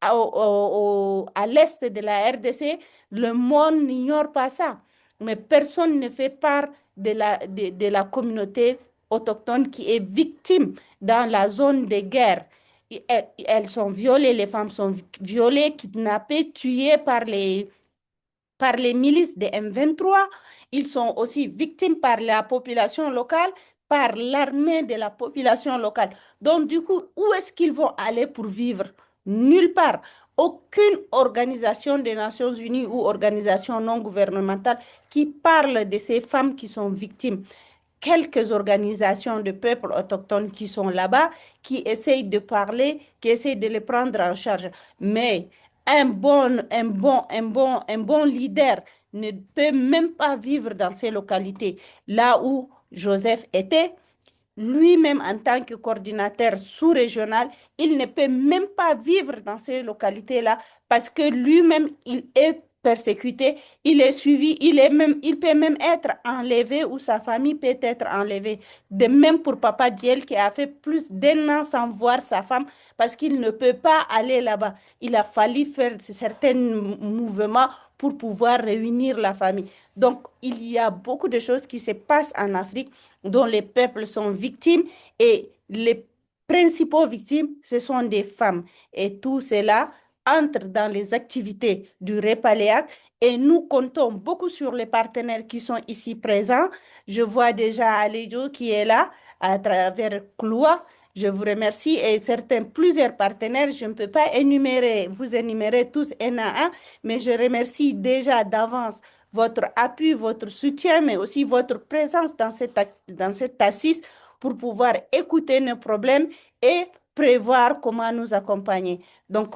à l'est de la RDC, le monde n'ignore pas ça. Mais personne ne fait part de la communauté autochtone qui est victime dans la zone de guerre. Elles sont violées, les femmes sont violées, kidnappées, tuées par les milices des M23. Ils sont aussi victimes par la population locale, par l'armée de la population locale. Donc, du coup, où est-ce qu'ils vont aller pour vivre? Nulle part. Aucune organisation des Nations Unies ou organisation non gouvernementale qui parle de ces femmes qui sont victimes. Quelques organisations de peuples autochtones qui sont là-bas, qui essayent de parler, qui essayent de les prendre en charge. Mais un bon leader ne peut même pas vivre dans ces localités. Là où Joseph était, lui-même en tant que coordinateur sous-régional, il ne peut même pas vivre dans ces localités-là parce que lui-même, il est persécuté, il est suivi, il peut même être enlevé ou sa famille peut être enlevée. De même pour Papa Diel qui a fait plus d'un an sans voir sa femme parce qu'il ne peut pas aller là-bas. Il a fallu faire certains mouvements pour pouvoir réunir la famille. Donc, il y a beaucoup de choses qui se passent en Afrique dont les peuples sont victimes et les principaux victimes, ce sont des femmes. Et tout cela entre dans les activités du REPALEAC et nous comptons beaucoup sur les partenaires qui sont ici présents. Je vois déjà Alejo qui est là à travers Kloua. Je vous remercie et certains, plusieurs partenaires, je ne peux pas vous énumérer tous un à un, mais je remercie déjà d'avance votre appui, votre soutien, mais aussi votre présence dans cette assise pour pouvoir écouter nos problèmes et prévoir comment nous accompagner. Donc,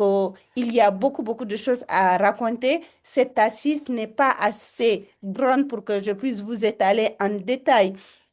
il y a beaucoup de choses à raconter. Cette assise n'est pas assez grande pour que je puisse vous étaler en détail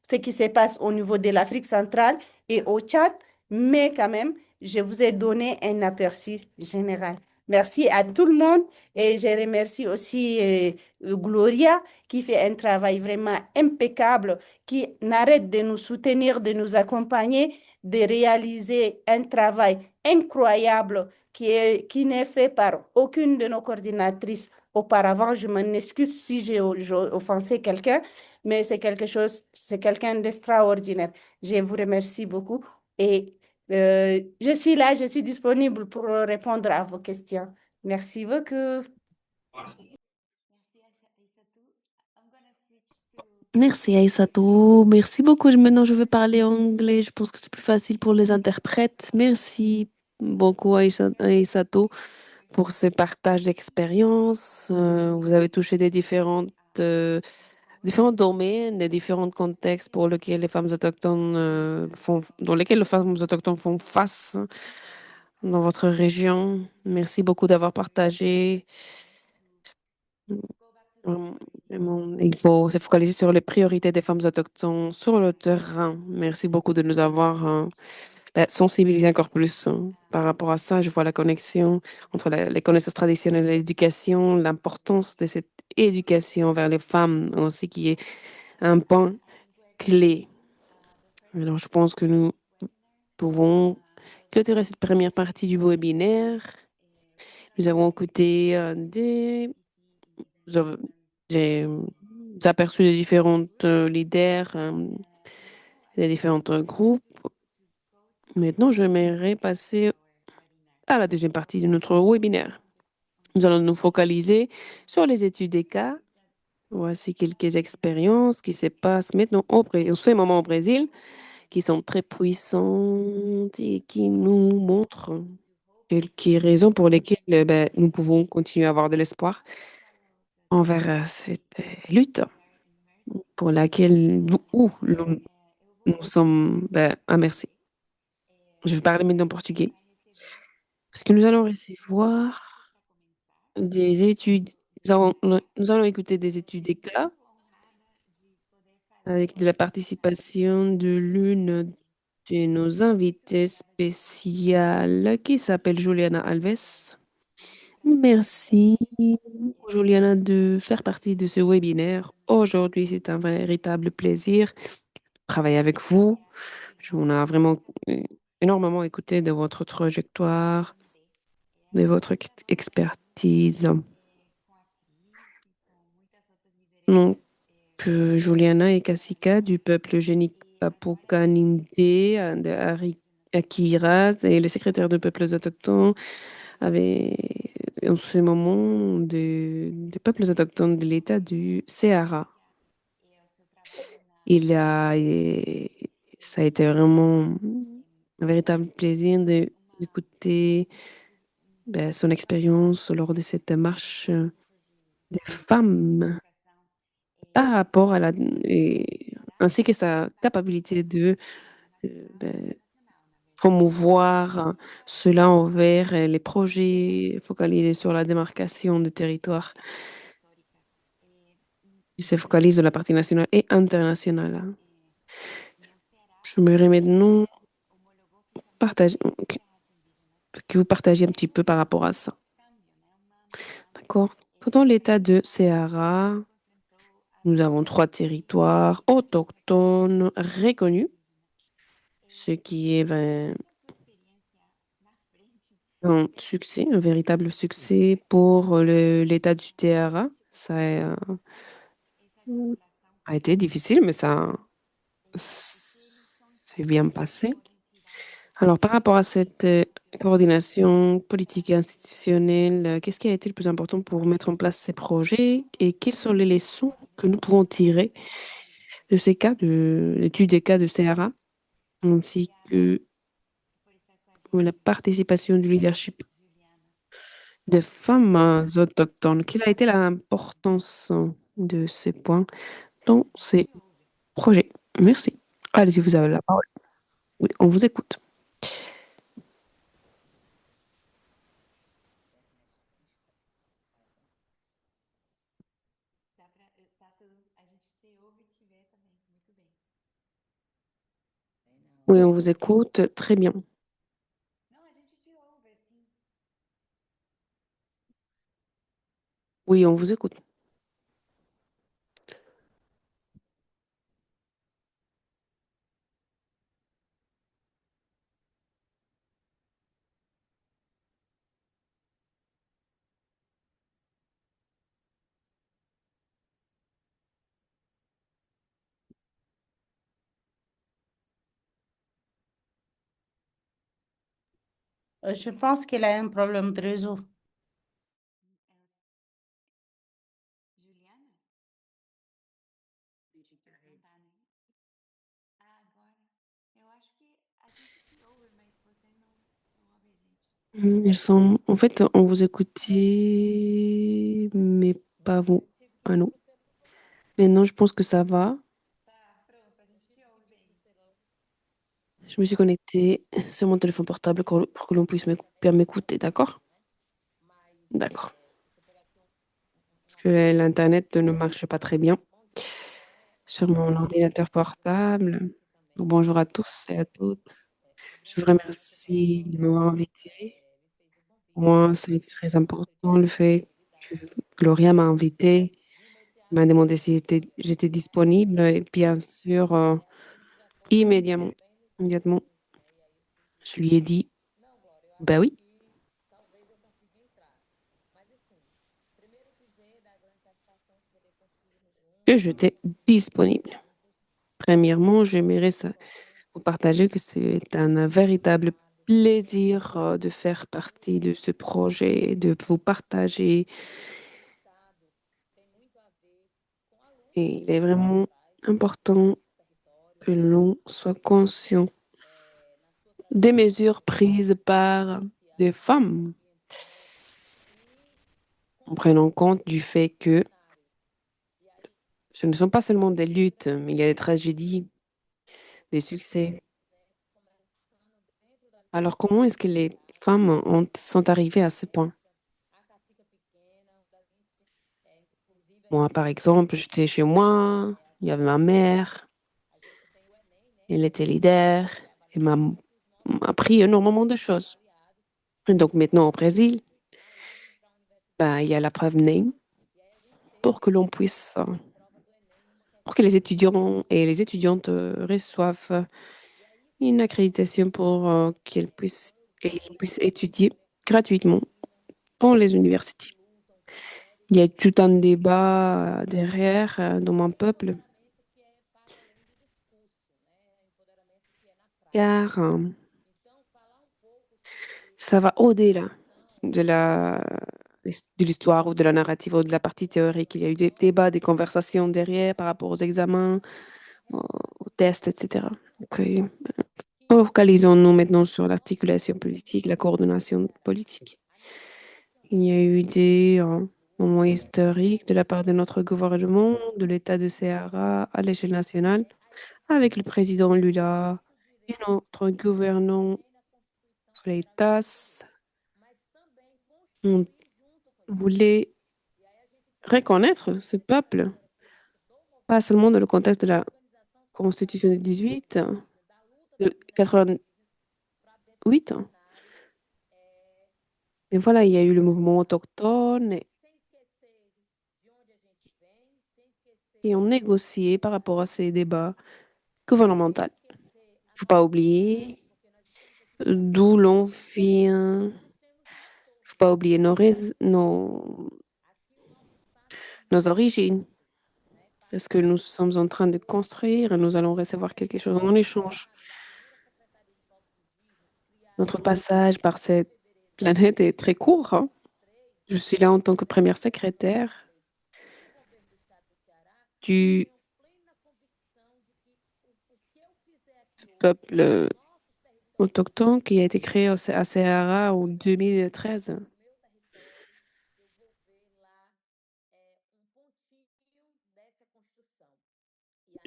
ce qui se passe au niveau de l'Afrique centrale et au Tchad, mais quand même, je vous ai donné un aperçu général. Merci à tout le monde et je remercie aussi Gloria qui fait un travail vraiment impeccable, qui n'arrête de nous soutenir, de nous accompagner, de réaliser un travail incroyable qui n'est fait par aucune de nos coordinatrices auparavant. Je m'en excuse si j'ai offensé quelqu'un, mais c'est quelqu'un d'extraordinaire. Je vous remercie beaucoup et je suis là, je suis disponible pour répondre à vos questions. Merci beaucoup. Merci Aïssatou. Merci beaucoup. Maintenant, je vais parler anglais. Je pense que c'est plus facile pour les interprètes. Merci beaucoup Aïssatou pour ce partage d'expérience. Vous avez touché des différents domaines, des différents contextes pour lesquels les femmes autochtones dans lesquels les femmes autochtones font face dans votre région. Merci beaucoup d'avoir partagé. Vraiment, il faut se focaliser sur les priorités des femmes autochtones sur le terrain. Merci beaucoup de nous avoir sensibilisés encore plus par rapport à ça. Je vois la connexion entre les connaissances traditionnelles et l'éducation, l'importance de cette éducation vers les femmes aussi qui est un point clé. Alors, je pense que nous pouvons clôturer cette première partie du webinaire. Nous avons écouté j'ai aperçu les différentes leaders des différents groupes. Maintenant, j'aimerais passer à la deuxième partie de notre webinaire. Nous allons nous focaliser sur les études des cas. Voici quelques expériences qui se passent maintenant en ce moment au Brésil, qui sont très puissantes et qui nous montrent quelques raisons pour lesquelles nous pouvons continuer à avoir de l'espoir envers cette lutte pour laquelle nous sommes immersés. Je vais parler maintenant portugais. Parce que nous allons recevoir des études. Nous allons écouter des études d'éclat avec de la participation de l'une de nos invités spéciales qui s'appelle Juliana Alves. Merci, Juliana, de faire partie de ce webinaire. Aujourd'hui, c'est un véritable plaisir de travailler avec vous. On a vraiment énormément écouté de votre trajectoire, de votre expertise. Donc, Juliana et Kasika du peuple génique Papukaninde de Akiras et le secrétaire de peuples autochtones avaient en ce moment des peuples autochtones de l'État du Sahara. Il a, et ça a été vraiment un véritable plaisir d'écouter son expérience lors de cette marche des femmes par rapport à ainsi que sa capacité de promouvoir cela envers les projets focalisés sur la démarcation de territoires qui se focalisent sur la partie nationale et internationale. J'aimerais maintenant partager, que vous partagiez un petit peu par rapport à ça. D'accord? Dans l'état de Sahara, nous avons 3 territoires autochtones reconnus, ce qui est un succès, un véritable succès pour l'état du Sahara. Ça a été difficile, mais ça s'est bien passé. Alors, par rapport à cette coordination politique et institutionnelle, qu'est-ce qui a été le plus important pour mettre en place ces projets et quelles sont les leçons que nous pouvons tirer de ces cas, de l'étude des cas de CRA, ainsi que la participation du leadership des femmes autochtones? Quelle a été l'importance de ces points dans ces projets? Merci. Allez-y, vous avez la parole. Oui, on vous écoute. Oui, on vous écoute très bien. Oui, on vous écoute. Je pense qu'il a un problème de réseau. En fait, on vous écoutait, mais pas vous. Ah non. Maintenant, je pense que ça va. Je me suis connectée sur mon téléphone portable pour que l'on puisse bien m'écouter, d'accord? D'accord. Parce que l'Internet ne marche pas très bien sur mon ordinateur portable. Donc, bonjour à tous et à toutes. Je vous remercie de m'avoir invité. Pour moi, c'est très important le fait que Gloria m'a invité, m'a demandé si j'étais disponible et bien sûr, immédiatement, immédiatement, je lui ai dit, bah oui. Que j'étais disponible. Premièrement, j'aimerais vous partager que c'est un véritable plaisir de faire partie de ce projet, de vous partager. Et il est vraiment important que l'on soit conscient des mesures prises par des femmes, en prenant compte du fait que ce ne sont pas seulement des luttes, mais il y a des tragédies, des succès. Alors, comment est-ce que les femmes sont arrivées à ce point? Moi, par exemple, j'étais chez moi, il y avait ma mère, elle était leader, elle m'a appris énormément de choses. Et donc maintenant au Brésil, bah, il y a la preuve name pour que l'on puisse, pour que les étudiants et les étudiantes reçoivent une accréditation pour et ils puissent étudier gratuitement dans les universités. Il y a tout un débat derrière dans mon peuple, car ça va au-delà de de l'histoire ou de la narrative ou de la partie théorique. Il y a eu des débats, des conversations derrière par rapport aux examens, aux tests, etc. Donc, focalisons-nous maintenant sur l'articulation politique, la coordination politique. Il y a eu des moments historiques de la part de notre gouvernement, de l'État de Ceará à l'échelle nationale, avec le président Lula et notre gouvernant Freitas. On voulait reconnaître ce peuple, pas seulement dans le contexte de la Constitution de 18, de 88. Mais voilà, il y a eu le mouvement autochtone et on négocié par rapport à ces débats gouvernementaux. Il ne faut pas oublier d'où l'on vient. Il ne faut pas oublier nos origines. Parce que nous sommes en train de construire et nous allons recevoir quelque chose en échange. Notre passage par cette planète est très court, hein. Je suis là en tant que première secrétaire du peuple autochtone qui a été créé à Ceará en 2013.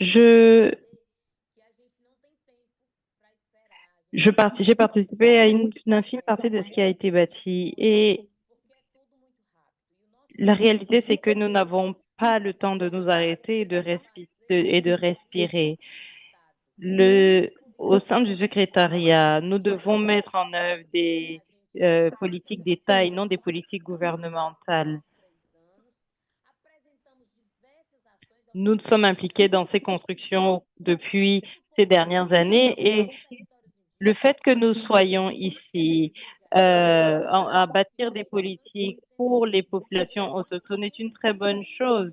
Je, j'ai participé à une infime partie de ce qui a été bâti et la réalité, c'est que nous n'avons pas le temps de nous arrêter et de respirer. Au sein du secrétariat, nous devons mettre en œuvre des politiques d'État et non des politiques gouvernementales. Nous sommes impliqués dans ces constructions depuis ces dernières années et le fait que nous soyons ici à bâtir des politiques pour les populations autochtones est une très bonne chose.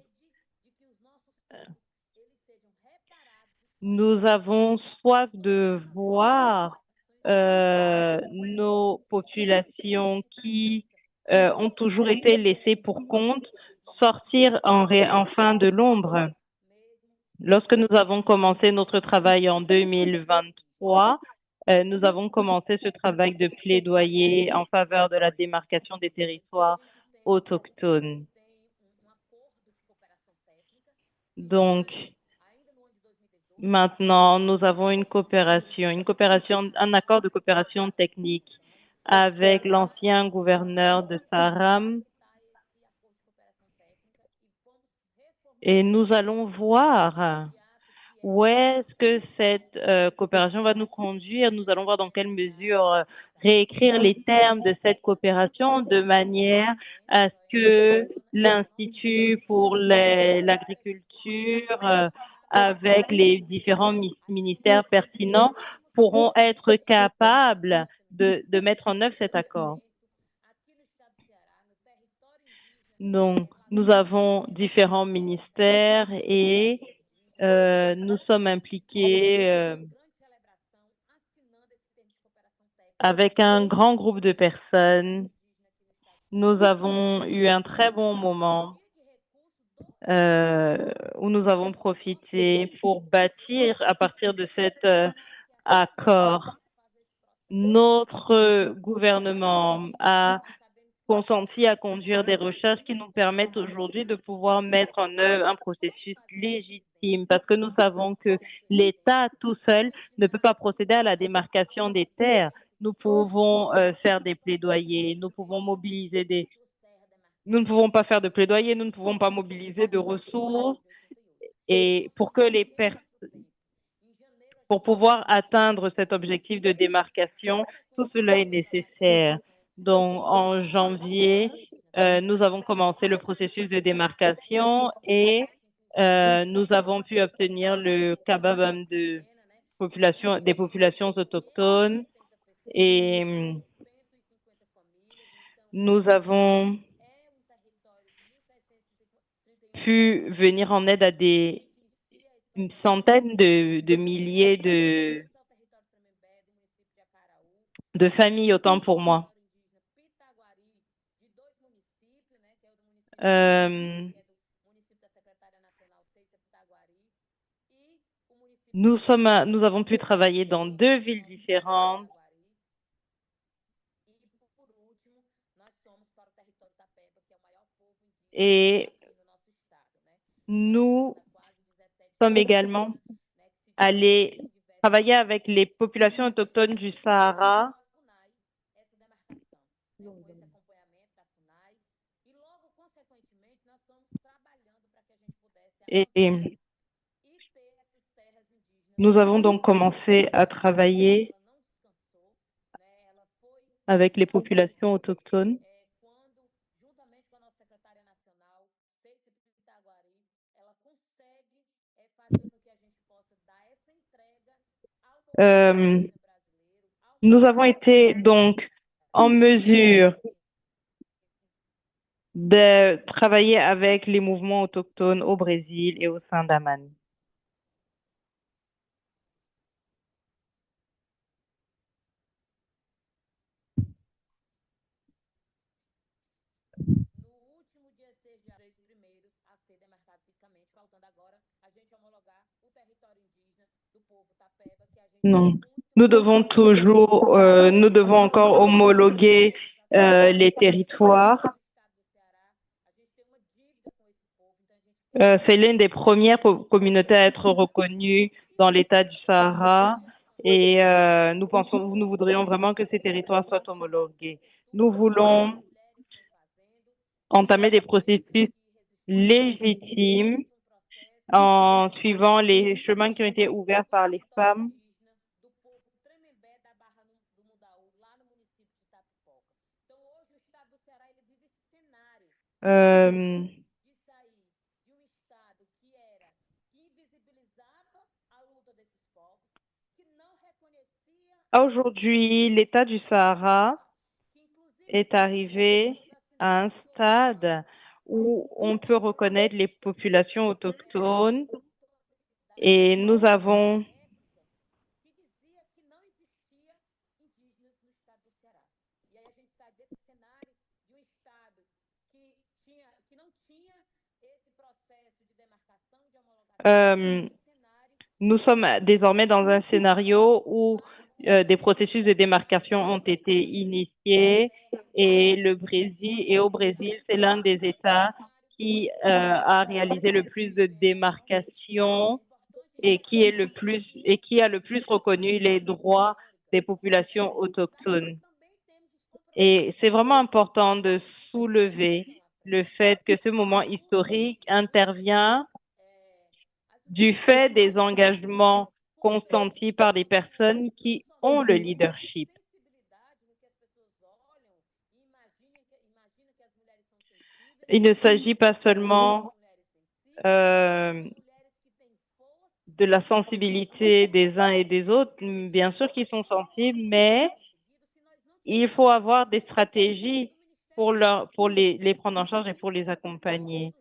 Nous avons soif de voir nos populations qui ont toujours été laissées pour compte sortir enfin de l'ombre. Lorsque nous avons commencé notre travail en 2023, nous avons commencé ce travail de plaidoyer en faveur de la démarcation des territoires autochtones. Donc, maintenant, nous avons un accord de coopération technique avec l'ancien gouverneur de Saram. Et nous allons voir où est-ce que cette coopération va nous conduire. Nous allons voir dans quelle mesure réécrire les termes de cette coopération de manière à ce que l'Institut pour l'agriculture, avec les différents ministères pertinents, pourront être capables de mettre en œuvre cet accord. Donc, nous avons différents ministères et nous sommes impliqués avec un grand groupe de personnes. Nous avons eu un très bon moment où nous avons profité pour bâtir à partir de cet accord. Notre gouvernement a consenti à conduire des recherches qui nous permettent aujourd'hui de pouvoir mettre en œuvre un processus légitime parce que nous savons que l'État tout seul ne peut pas procéder à la démarcation des terres. nous pouvons faire des plaidoyers, nous pouvons mobiliser des... Nous ne pouvons pas faire de plaidoyer, nous ne pouvons pas mobiliser de ressources et pour que les pour pouvoir atteindre cet objectif de démarcation, tout cela est nécessaire. Donc, en janvier, nous avons commencé le processus de démarcation et nous avons pu obtenir le KABABAM des populations autochtones et nous avons pu venir en aide à une centaine de milliers de familles, autant pour moi. Nous avons pu travailler dans 2 villes différentes. Et nous sommes également allés travailler avec les populations autochtones du Sahara. Et nous avons donc commencé à travailler avec les populations autochtones. Nous avons été donc en mesure de travailler avec les mouvements autochtones au Brésil et au sein d'Aman. Non, nous devons encore homologuer les territoires. C'est l'une des premières communautés à être reconnue dans l'État du Sahara et nous voudrions vraiment que ces territoires soient homologués. Nous voulons entamer des processus légitimes en suivant les chemins qui ont été ouverts par les femmes. Aujourd'hui, l'État du Sahara est arrivé à un stade où on peut reconnaître les populations autochtones et nous avons nous sommes désormais dans un scénario où des processus de démarcation ont été initiés et au Brésil, c'est l'un des États qui a réalisé le plus de démarcation et qui a le plus reconnu les droits des populations autochtones. Et c'est vraiment important de soulever le fait que ce moment historique intervient du fait des engagements consentis par des personnes qui ont le leadership. Il ne s'agit pas seulement de la sensibilité des uns et des autres, bien sûr qu'ils sont sensibles, mais il faut avoir des stratégies pour les prendre en charge et pour les accompagner.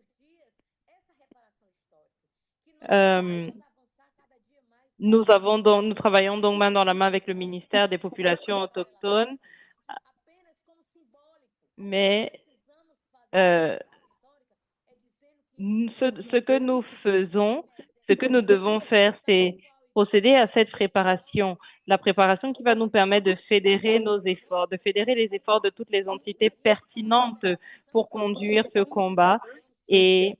Nous travaillons donc main dans la main avec le ministère des Populations autochtones, mais ce que nous faisons, ce que nous devons faire, c'est procéder à cette préparation, la préparation qui va nous permettre de fédérer nos efforts, de fédérer les efforts de toutes les entités pertinentes pour conduire ce combat. Et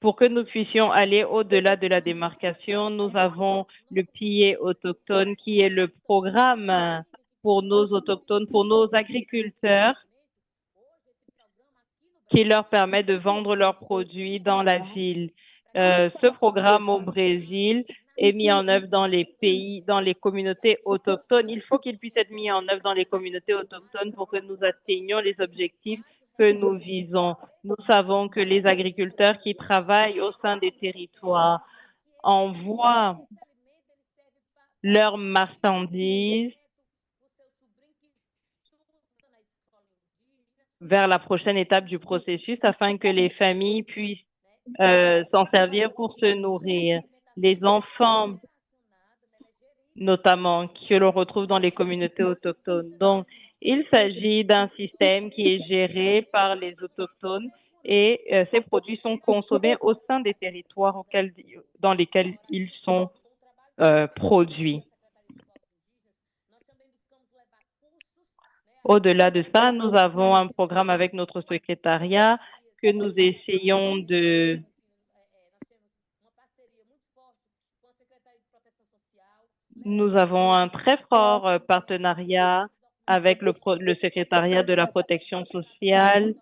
pour que nous puissions aller au-delà de la démarcation, nous avons le pilier autochtone qui est le programme pour nos autochtones, pour nos agriculteurs, qui leur permet de vendre leurs produits dans la ville. Ce programme au Brésil est mis en œuvre dans les pays, dans les communautés autochtones. Il faut qu'il puisse être mis en œuvre dans les communautés autochtones pour que nous atteignions les objectifs que nous visons. Nous savons que les agriculteurs qui travaillent au sein des territoires envoient leurs marchandises vers la prochaine étape du processus afin que les familles puissent s'en servir pour se nourrir. Les enfants, notamment, que l'on retrouve dans les communautés autochtones. Donc, il s'agit d'un système qui est géré par les autochtones et ces produits sont consommés au sein des territoires dans lesquels ils sont produits. Au-delà de ça, nous avons un programme avec notre secrétariat que nous essayons de Nous avons un très fort partenariat avec le secrétariat de la protection sociale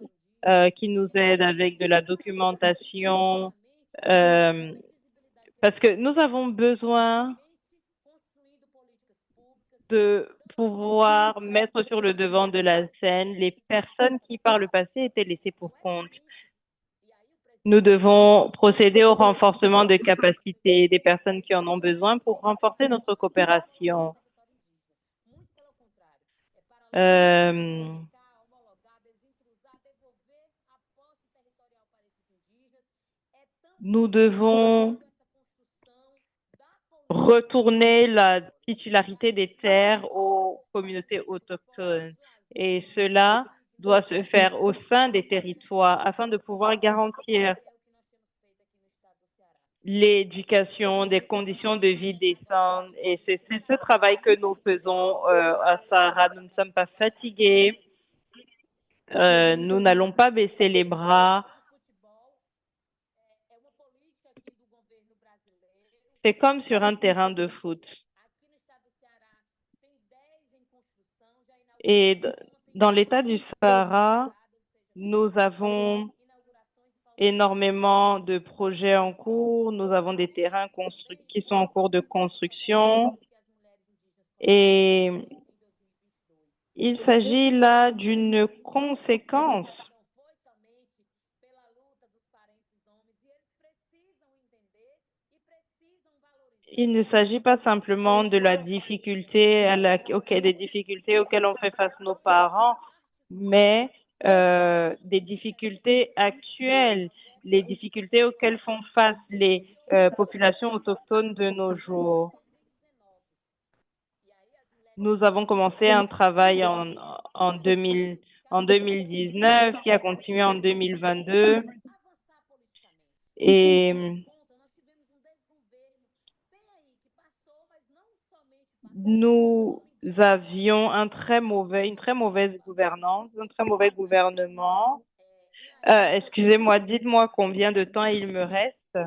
qui nous aide avec de la documentation parce que nous avons besoin de pouvoir mettre sur le devant de la scène les personnes qui par le passé étaient laissées pour compte. Nous devons procéder au renforcement des capacités des personnes qui en ont besoin pour renforcer notre coopération. Nous devons retourner la titularité des terres aux communautés autochtones et cela doit se faire au sein des territoires afin de pouvoir garantir l'éducation, des conditions de vie décentes. Et c'est ce travail que nous faisons à Sahara. Nous ne sommes pas fatigués. Nous n'allons pas baisser les bras. C'est comme sur un terrain de foot. Et dans l'état du Sahara, nous avons énormément de projets en cours. Nous avons des terrains qui sont en cours de construction. Et il s'agit là d'une conséquence. Il ne s'agit pas simplement de la difficulté, des difficultés auxquelles ont fait face nos parents, mais des difficultés actuelles, les difficultés auxquelles font face les populations autochtones de nos jours. Nous avons commencé un travail en 2019 qui a continué en 2022 et nous avions une très mauvaise gouvernance, un très mauvais gouvernement. Excusez-moi, dites-moi combien de temps il me reste.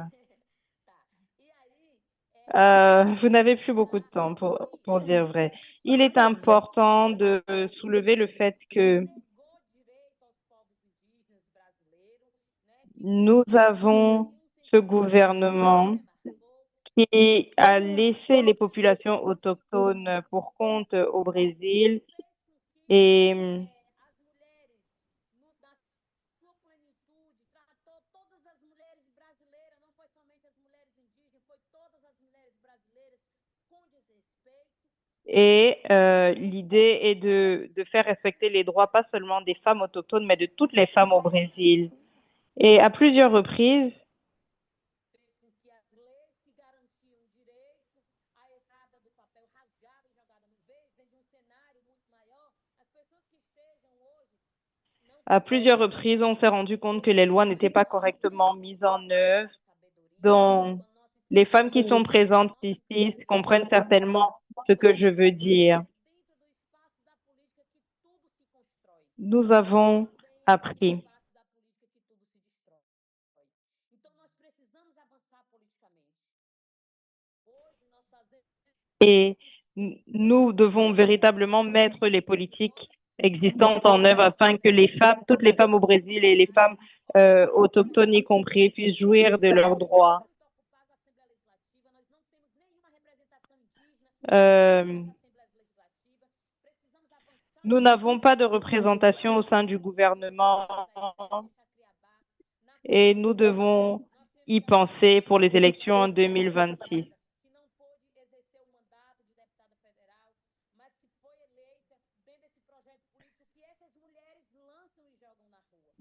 Vous n'avez plus beaucoup de temps pour dire vrai. Il est important de soulever le fait que nous avons ce gouvernement qui a laissé les populations autochtones pour compte au Brésil et l'idée est de faire respecter les droits pas seulement des femmes autochtones, mais de toutes les femmes au Brésil. Et à plusieurs reprises, on s'est rendu compte que les lois n'étaient pas correctement mises en œuvre. Donc, les femmes qui sont présentes ici comprennent certainement ce que je veux dire. Nous avons appris Et nous devons véritablement mettre les politiques existantes en œuvre afin que les femmes, toutes les femmes au Brésil et les femmes autochtones y compris, puissent jouir de leurs droits. Nous n'avons pas de représentation au sein du gouvernement et nous devons y penser pour les élections en 2026.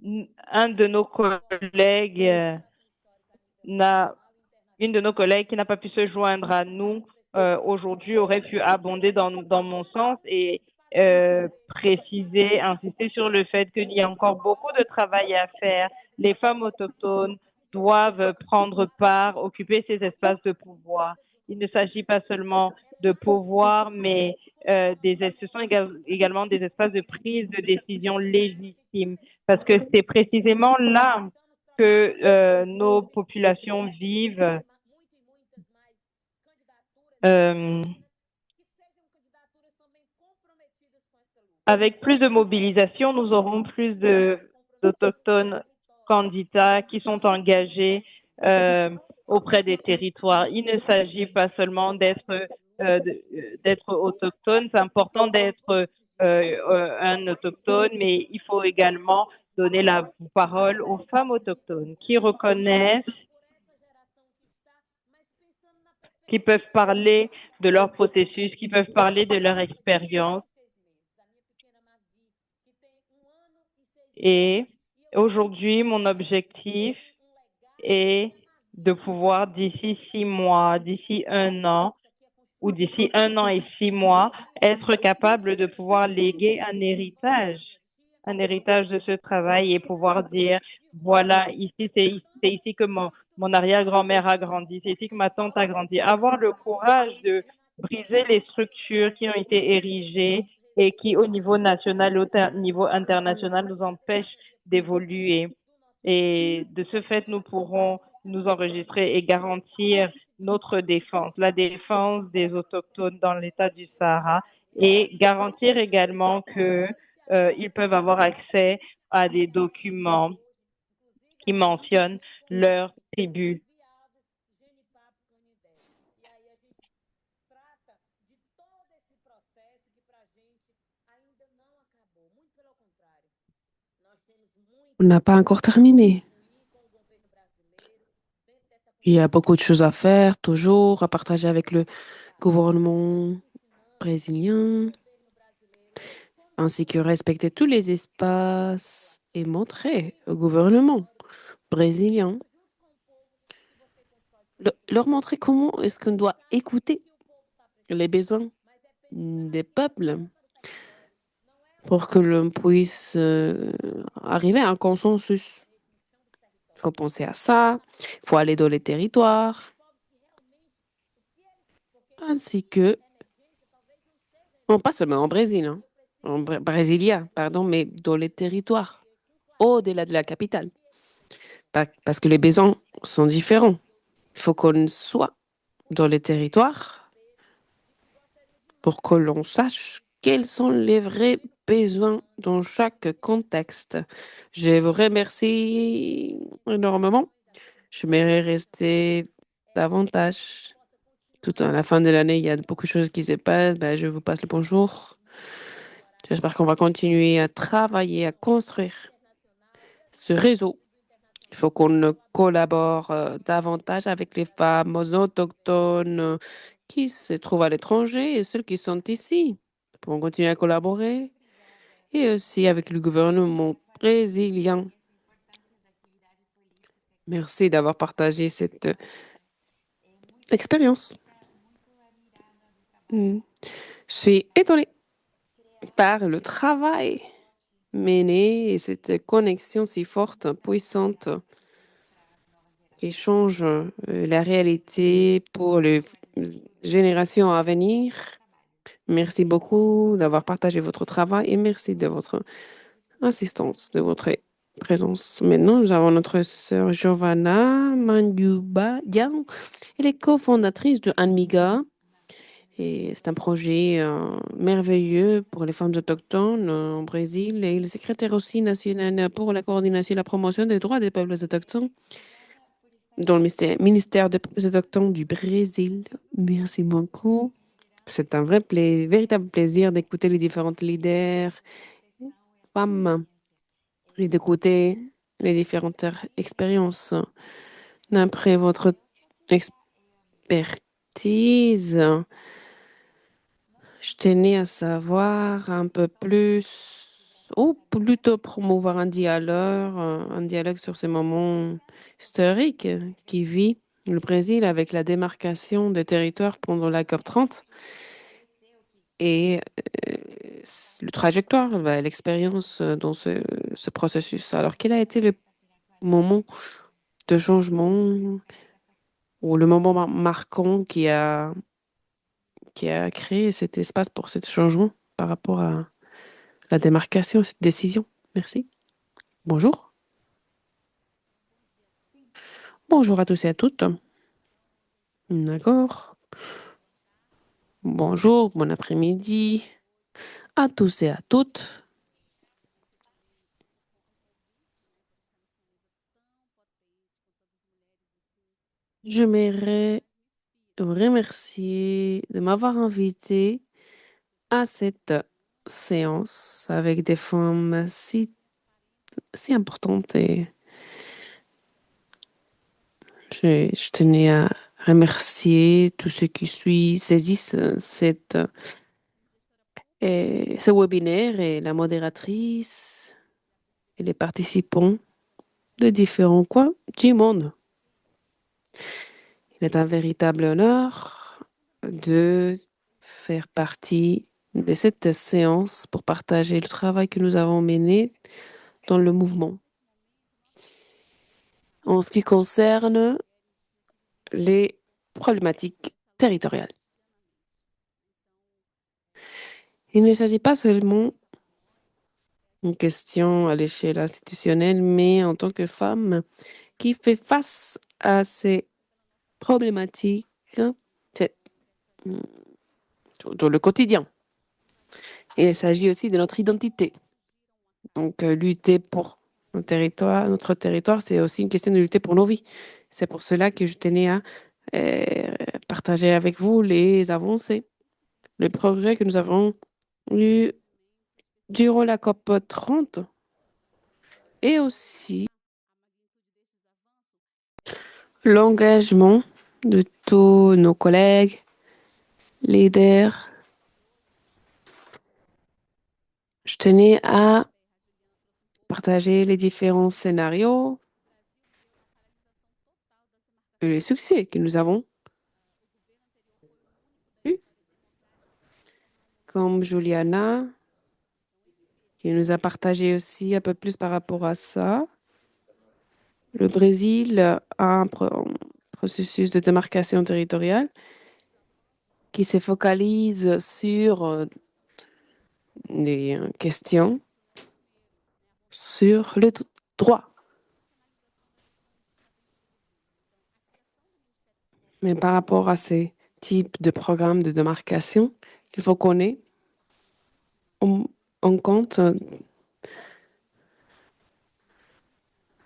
Une de nos collègues qui n'a pas pu se joindre à nous aujourd'hui aurait pu abonder dans mon sens et insister sur le fait qu'il y a encore beaucoup de travail à faire. Les femmes autochtones doivent prendre part, occuper ces espaces de pouvoir. Il ne s'agit pas seulement de pouvoir, mais ce sont également des espaces de prise de décision légitimes, parce que c'est précisément là que nos populations vivent. Avec plus de mobilisation, nous aurons plus d'autochtones candidats qui sont engagés auprès des territoires. Il ne s'agit pas seulement d'être autochtone, c'est important d'être un autochtone, mais il faut également donner la parole aux femmes autochtones qui reconnaissent, qui peuvent parler de leur processus, qui peuvent parler de leur expérience. Et aujourd'hui, mon objectif est de pouvoir, d'ici 6 mois, d'ici 1 an, ou d'ici 1 an et 6 mois, être capable de pouvoir léguer un héritage de ce travail et pouvoir dire, voilà, ici, c'est ici que mon arrière-grand-mère a grandi, c'est ici que ma tante a grandi. Avoir le courage de briser les structures qui ont été érigées et qui, au niveau national et au niveau international, nous empêchent d'évoluer. Et de ce fait, nous pourrons nous enregistrer et garantir notre défense, la défense des autochtones dans l'État du Sahara, et garantir également qu'ils peuvent avoir accès à des documents qui mentionnent leur tribu. On n'a pas encore terminé. Il y a beaucoup de choses à faire, toujours à partager avec le gouvernement brésilien, ainsi que respecter tous les espaces et montrer au gouvernement brésilien, leur montrer comment est-ce qu'on doit écouter les besoins des peuples pour que l'on puisse arriver à un consensus. Il faut penser à ça, il faut aller dans les territoires, ainsi que, non pas seulement en Brésil, hein, en Brasilia, pardon, mais dans les territoires, au-delà de la capitale, parce que les besoins sont différents. Il faut qu'on soit dans les territoires pour que l'on sache quels sont les vrais besoins dans chaque contexte. Je vous remercie énormément. Je m'aimerais rester davantage. Tout à la fin de l'année, il y a beaucoup de choses qui se passent. Je vous passe le bonjour. J'espère qu'on va continuer à travailler, à construire ce réseau. Il faut qu'on collabore davantage avec les femmes autochtones qui se trouvent à l'étranger et ceux qui sont ici. Pour continuer à collaborer et aussi avec le gouvernement brésilien. Merci d'avoir partagé cette expérience. Je suis étonnée par le travail mené et cette connexion si forte, puissante, qui change la réalité pour les générations à venir. Merci beaucoup d'avoir partagé votre travail et merci de votre assistance, de votre présence. Maintenant, nous avons notre sœur Giovanna Manduba Dian. Elle est cofondatrice de Anmiga, Et c'est un projet merveilleux pour les femmes autochtones au Brésil. Et le secrétaire aussi national pour la coordination et la promotion des droits des peuples autochtones dans le ministère des peuples autochtones du Brésil. Merci beaucoup. C'est un véritable plaisir d'écouter les différentes leaders, femmes, et d'écouter les différentes expériences. D'après votre expertise, je tenais à savoir un peu plus, ou plutôt promouvoir un dialogue sur ces moments historiques qui vit le Brésil avec la démarcation des territoires pendant la COP30 et le trajectoire, l'expérience dans ce processus. Alors, quel a été le moment de changement ou le moment marquant qui a créé cet espace pour ce changement par rapport à la démarcation, cette décision? Merci. Bonjour. Bonjour à tous et à toutes. D'accord. Bonjour, bon après-midi à tous et à toutes. J'aimerais vous remercier de m'avoir invité à cette séance avec des femmes si importantes et je tenais à remercier tous ceux qui saisissent ce webinaire et la modératrice et les participants de différents coins du monde. Il est un véritable honneur de faire partie de cette séance pour partager le travail que nous avons mené dans le mouvement. En ce qui concerne les problématiques territoriales. Il ne s'agit pas seulement d'une question à l'échelle institutionnelle, mais en tant que femme qui fait face à ces problématiques c'est, dans le quotidien. Et il s'agit aussi de notre identité. Donc, lutter pour notre territoire, c'est aussi une question de lutter pour nos vies. C'est pour cela que je tenais à partager avec vous les avancées, les progrès que nous avons eus durant la COP 30 et aussi l'engagement de tous nos collègues, leaders. Je tenais à partager les différents scénarios et les succès que nous avons eus, comme Juliana, qui nous a partagé aussi un peu plus par rapport à ça. Le Brésil a un processus de démarcation territoriale qui se focalise sur des questions sur le droit. Mais par rapport à ces types de programmes de démarcation, il faut qu'on ait en compte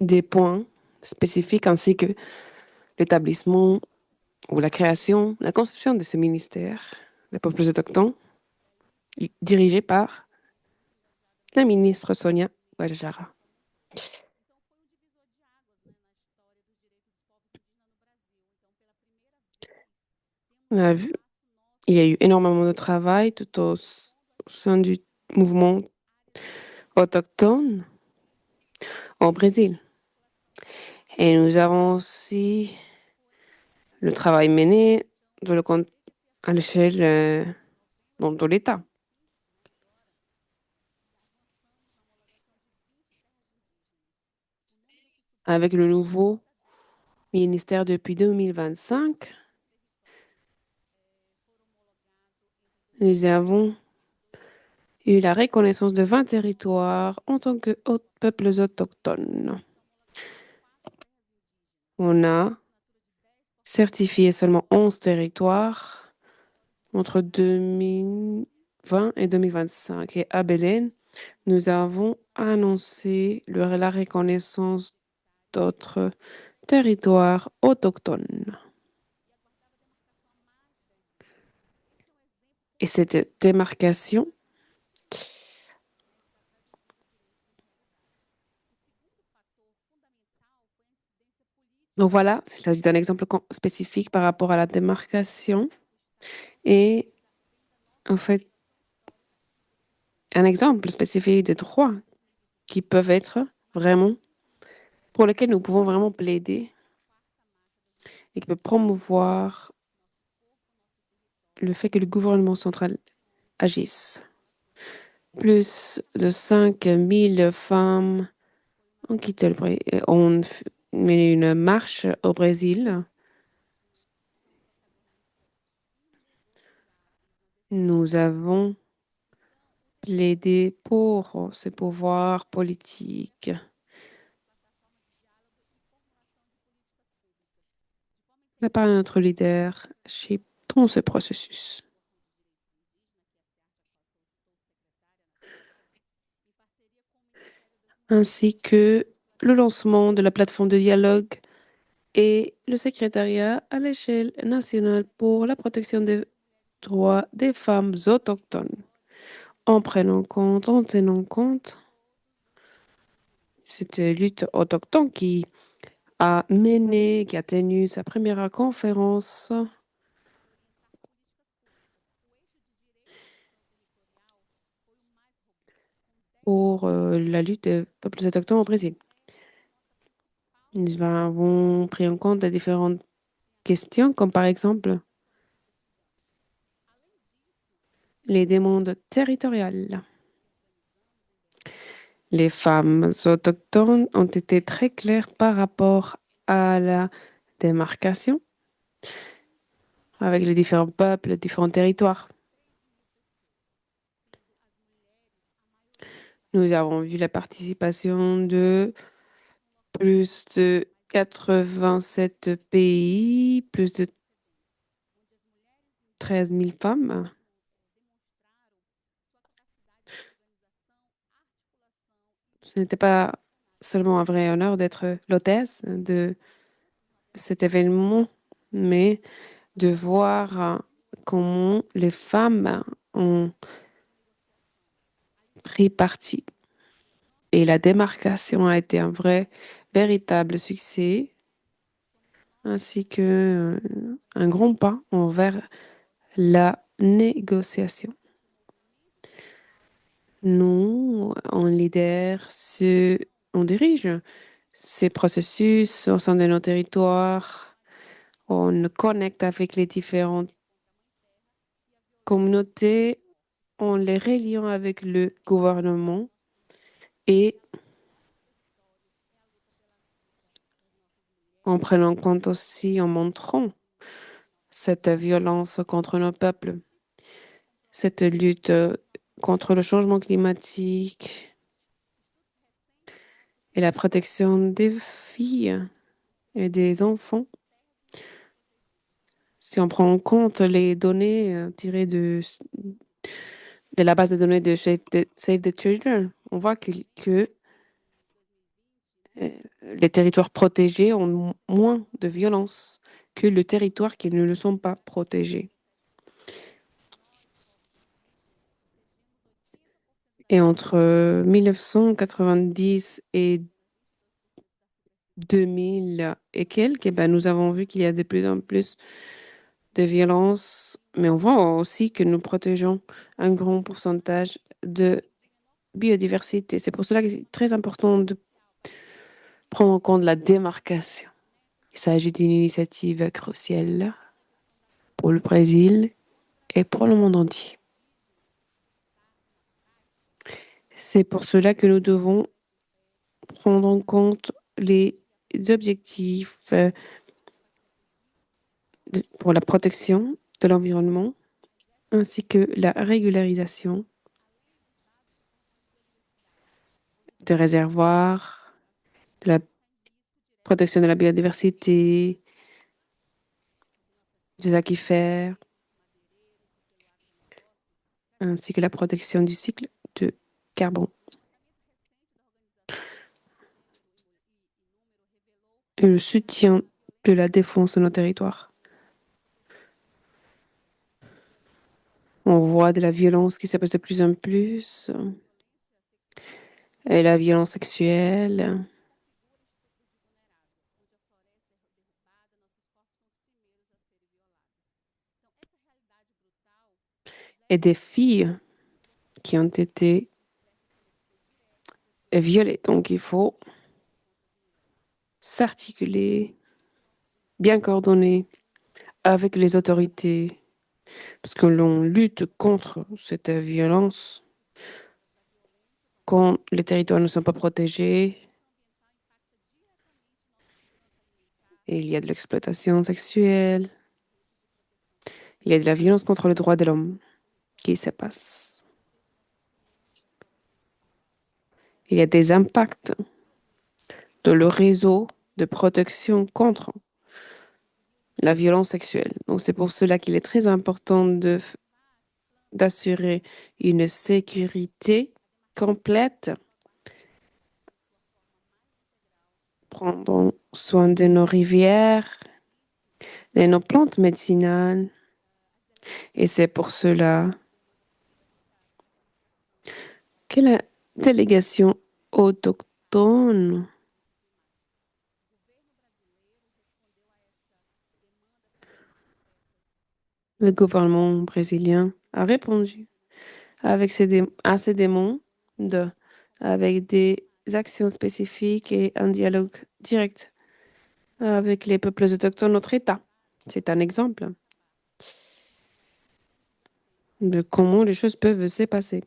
des points spécifiques ainsi que l'établissement ou la création, la conception de ce ministère des peuples autochtones dirigé par la ministre Sonia Guajajara. On a vu, il y a eu énormément de travail tout au sein du mouvement autochtone au Brésil. Et nous avons aussi le travail mené à l'échelle de l'État. Avec le nouveau ministère depuis 2025, nous avons eu la reconnaissance de 20 territoires en tant que peuples autochtones. On a certifié seulement 11 territoires entre 2020 et 2025. Et à Belém, nous avons annoncé la reconnaissance d'autres territoires autochtones. Et cette démarcation, donc voilà, il s'agit d'un exemple spécifique par rapport à la démarcation. Et en fait, un exemple spécifique des droits qui peuvent être vraiment, pour lesquels nous pouvons vraiment plaider et qui peuvent promouvoir le fait que le gouvernement central agisse. Plus de 5000 femmes ont quitté le Brésil, ont mené une marche au Brésil. Nous avons plaidé pour ce pouvoir politique. La part de notre leadership dans ce processus. Ainsi que le lancement de la plateforme de dialogue et le secrétariat à l'échelle nationale pour la protection des droits des femmes autochtones, en tenant compte cette lutte autochtone qui a mené, qui a tenu sa première conférence pour la lutte des peuples autochtones au Brésil. Nous avons pris en compte différentes questions, comme par exemple les demandes territoriales. Les femmes autochtones ont été très claires par rapport à la démarcation avec les différents peuples, les différents territoires. Nous avons vu la participation de plus de 87 pays, plus de 13 000 femmes. Ce n'était pas seulement un vrai honneur d'être l'hôtesse de cet événement, mais de voir comment les femmes ont pris parti. Et la démarcation a été un véritable succès, ainsi que un grand pas envers la négociation. Nous, on dirige ces processus au sein de nos territoires. On connecte avec les différentes communautés en les reliant avec le gouvernement et en prenant compte aussi, en montrant cette violence contre nos peuples, cette lutte contre le changement climatique et la protection des filles et des enfants. Si on prend en compte les données tirées de la base de données de Save the Children, on voit que les territoires protégés ont moins de violence que les territoires qui ne le sont pas protégés. Et entre 1990 et 2000 et quelques, eh ben, nous avons vu qu'il y a de plus en plus de violences, mais on voit aussi que nous protégeons un grand pourcentage de biodiversité. C'est pour cela que c'est très important de prendre en compte la démarcation. Il s'agit d'une initiative cruciale pour le Brésil et pour le monde entier. C'est pour cela que nous devons prendre en compte les objectifs pour la protection de l'environnement ainsi que la régularisation des réservoirs, de la protection de la biodiversité, des aquifères, ainsi que la protection du cycle de carbone. Et le soutien de la défense de nos territoires. On voit de la violence qui s'apaise de plus en plus, et la violence sexuelle, et des filles qui ont été violées. Donc, il faut s'articuler, bien coordonner avec les autorités, parce que l'on lutte contre cette violence quand les territoires ne sont pas protégés. Et il y a de l'exploitation sexuelle, il y a de la violence contre les droits de l'homme qui se passe. Il y a des impacts de le réseau de protection contre la violence sexuelle. Donc, c'est pour cela qu'il est très important d'assurer une sécurité complète, prendre soin de nos rivières, de nos plantes médicinales. Et c'est pour cela que la délégation autochtone le gouvernement brésilien a répondu à ces demandes avec des actions spécifiques et un dialogue direct avec les peuples autochtones de notre État. C'est un exemple de comment les choses peuvent se passer.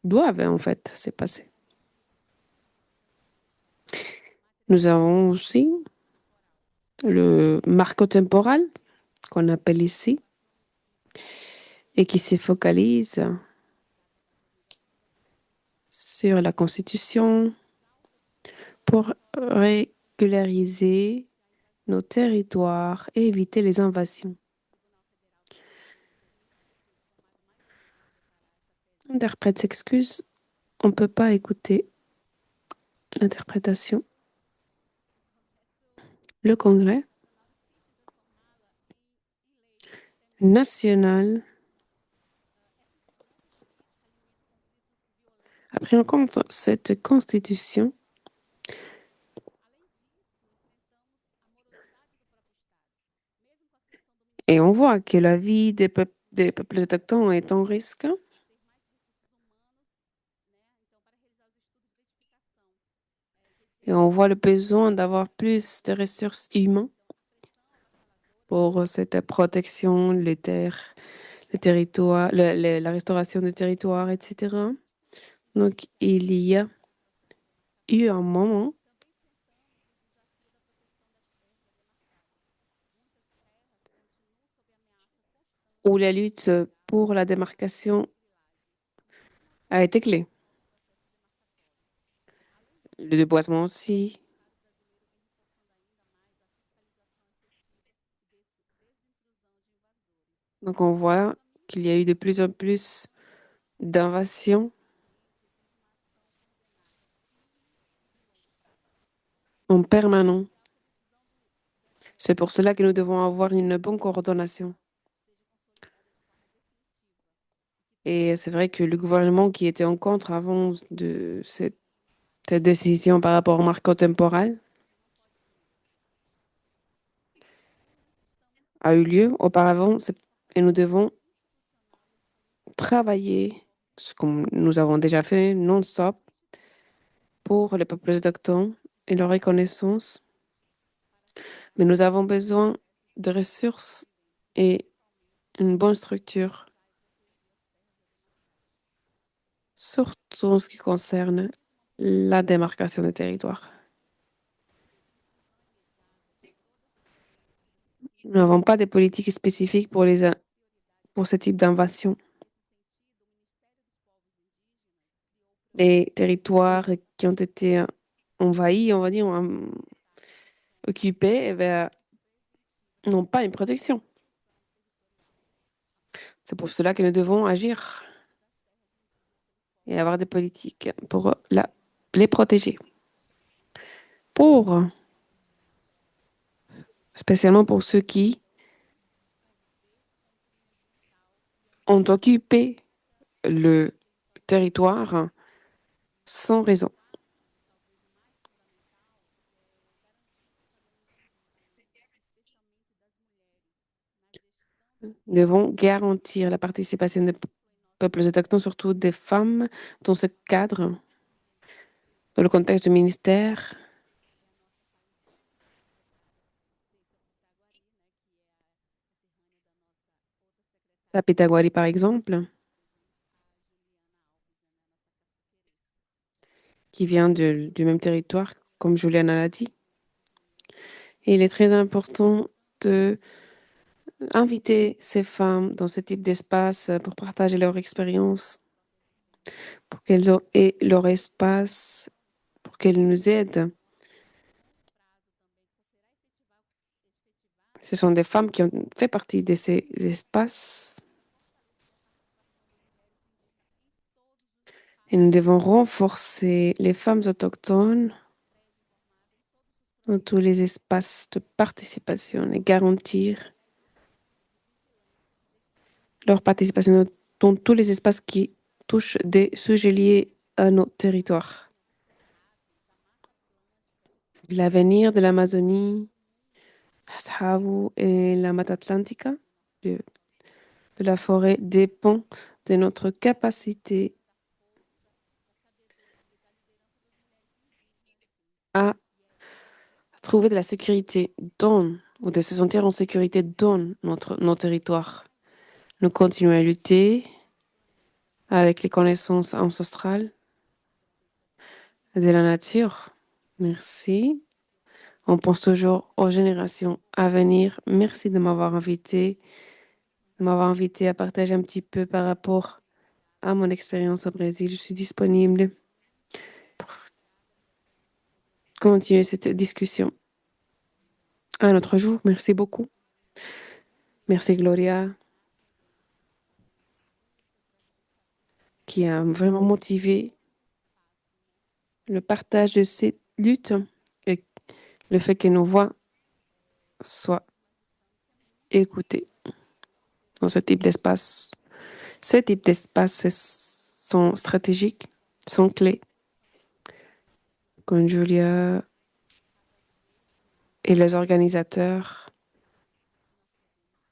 Doivent en fait se passer. Nous avons aussi le marco temporal qu'on appelle ici et qui se focalise sur la Constitution pour régulariser nos territoires et éviter les invasions. L'interprète s'excuse, on ne peut pas écouter l'interprétation. Le Congrès national a pris en compte cette constitution et on voit que la vie des peuples autochtones est en risque. Et on voit le besoin d'avoir plus de ressources humaines pour cette protection, les terres, les territoires, la restauration des territoires, etc. Donc, il y a eu un moment où la lutte pour la démarcation a été clé. Le déboisement aussi. Donc, on voit qu'il y a eu de plus en plus d'invasions en permanent. C'est pour cela que nous devons avoir une bonne coordination. Et c'est vrai que le gouvernement qui était en contre avant de cette décision par rapport au marco temporal a eu lieu auparavant et nous devons travailler, ce que nous avons déjà fait non-stop, pour les peuples autochtones et leur reconnaissance. Mais nous avons besoin de ressources et une bonne structure, surtout en ce qui concerne la démarcation des territoires. Nous n'avons pas de politique spécifique pour ce type d'invasion. Les territoires qui ont été envahis, on va dire, occupés, eh ben, n'ont pas une protection. C'est pour cela que nous devons agir et avoir des politiques pour les protéger. Pour, spécialement pour ceux qui ont occupé le territoire sans raison. Nous devons garantir la participation des peuples autochtones, surtout des femmes, dans ce cadre, dans le contexte du ministère. À Pétaguari, par exemple, qui vient du même territoire, comme Juliana l'a dit. Et il est très important de inviter ces femmes dans ce type d'espace pour partager leur expérience, pour qu'elles aient leur espace, pour qu'elles nous aident. Ce sont des femmes qui ont fait partie de ces espaces et nous devons renforcer les femmes autochtones dans tous les espaces de participation et garantir leur participation dans tous les espaces qui touchent des sujets liés à nos territoires. L'avenir de l'Amazonie, Ashabu et la Mata Atlantica, de, de la forêt, dépend de notre capacité à trouver de la sécurité dans, ou de se sentir en sécurité dans nos territoires. Nous continuons à lutter avec les connaissances ancestrales de la nature. Merci. On pense toujours aux générations à venir. Merci de m'avoir invité à partager un petit peu par rapport à mon expérience au Brésil. Je suis disponible pour continuer cette discussion un autre jour. Merci beaucoup. Merci Gloria, qui a vraiment motivé le partage de cette lutte et le fait que nos voix soient écoutées dans ce type d'espace. Ce type d'espaces sont stratégiques, sont clés. Comme Julia et les organisateurs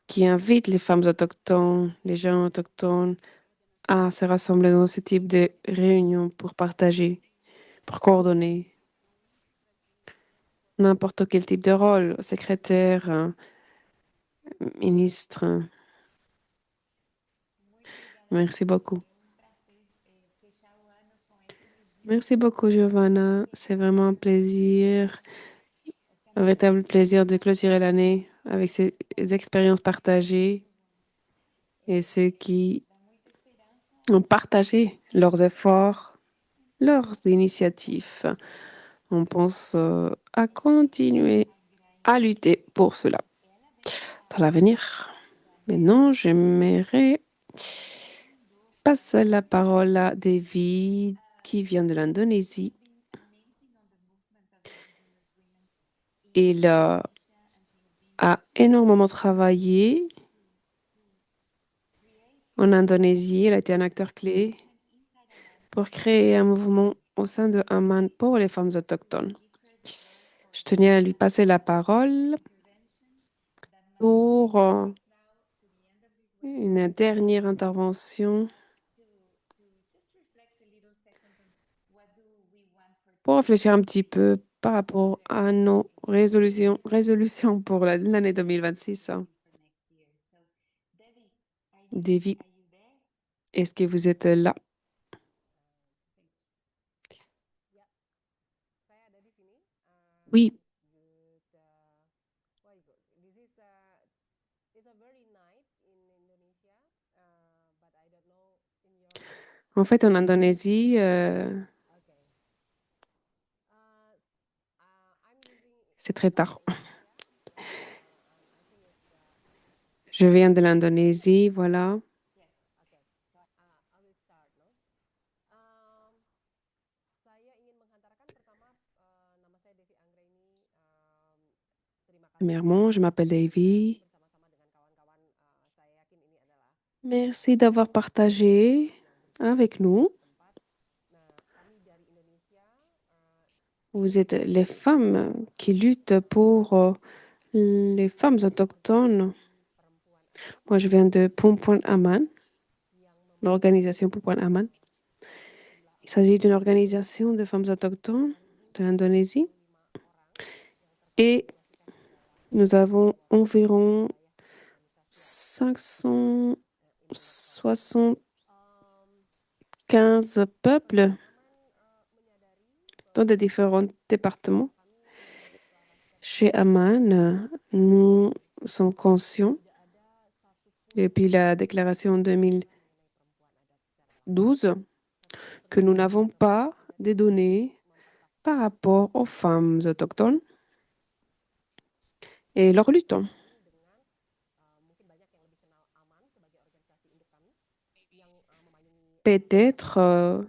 qui invitent les femmes autochtones, les gens autochtones à se rassembler dans ce type de réunions pour partager, pour coordonner n'importe quel type de rôle, secrétaire, ministre. Merci beaucoup. Merci beaucoup, Giovanna. C'est vraiment un plaisir, un véritable plaisir de clôturer l'année avec ces expériences partagées et ceux qui ont partagé leurs efforts, leurs initiatives. On pense à continuer à lutter pour cela dans l'avenir. Maintenant, j'aimerais passer la parole à David qui vient de l'Indonésie. Il a énormément travaillé en Indonésie. Il a été un acteur clé pour créer un mouvement au sein de Aman pour les femmes autochtones. Je tenais à lui passer la parole pour une dernière intervention pour réfléchir un petit peu par rapport à nos résolutions pour l'année 2026. Davy, est-ce que vous êtes là? Oui, en fait, en Indonésie, c'est très tard. Je viens de l'Indonésie, voilà. Premièrement, je m'appelle Davy. Merci d'avoir partagé avec nous. Vous êtes les femmes qui luttent pour les femmes autochtones. Moi, je viens de Pumpuan Aman, l'organisation Pumpuan Aman. Il s'agit d'une organisation de femmes autochtones de l'Indonésie. Et nous avons environ 575 peuples dans des différents départements. Chez Aman, nous sommes conscients, depuis la déclaration en 2012, que nous n'avons pas de données par rapport aux femmes autochtones et leur lutte. Peut-être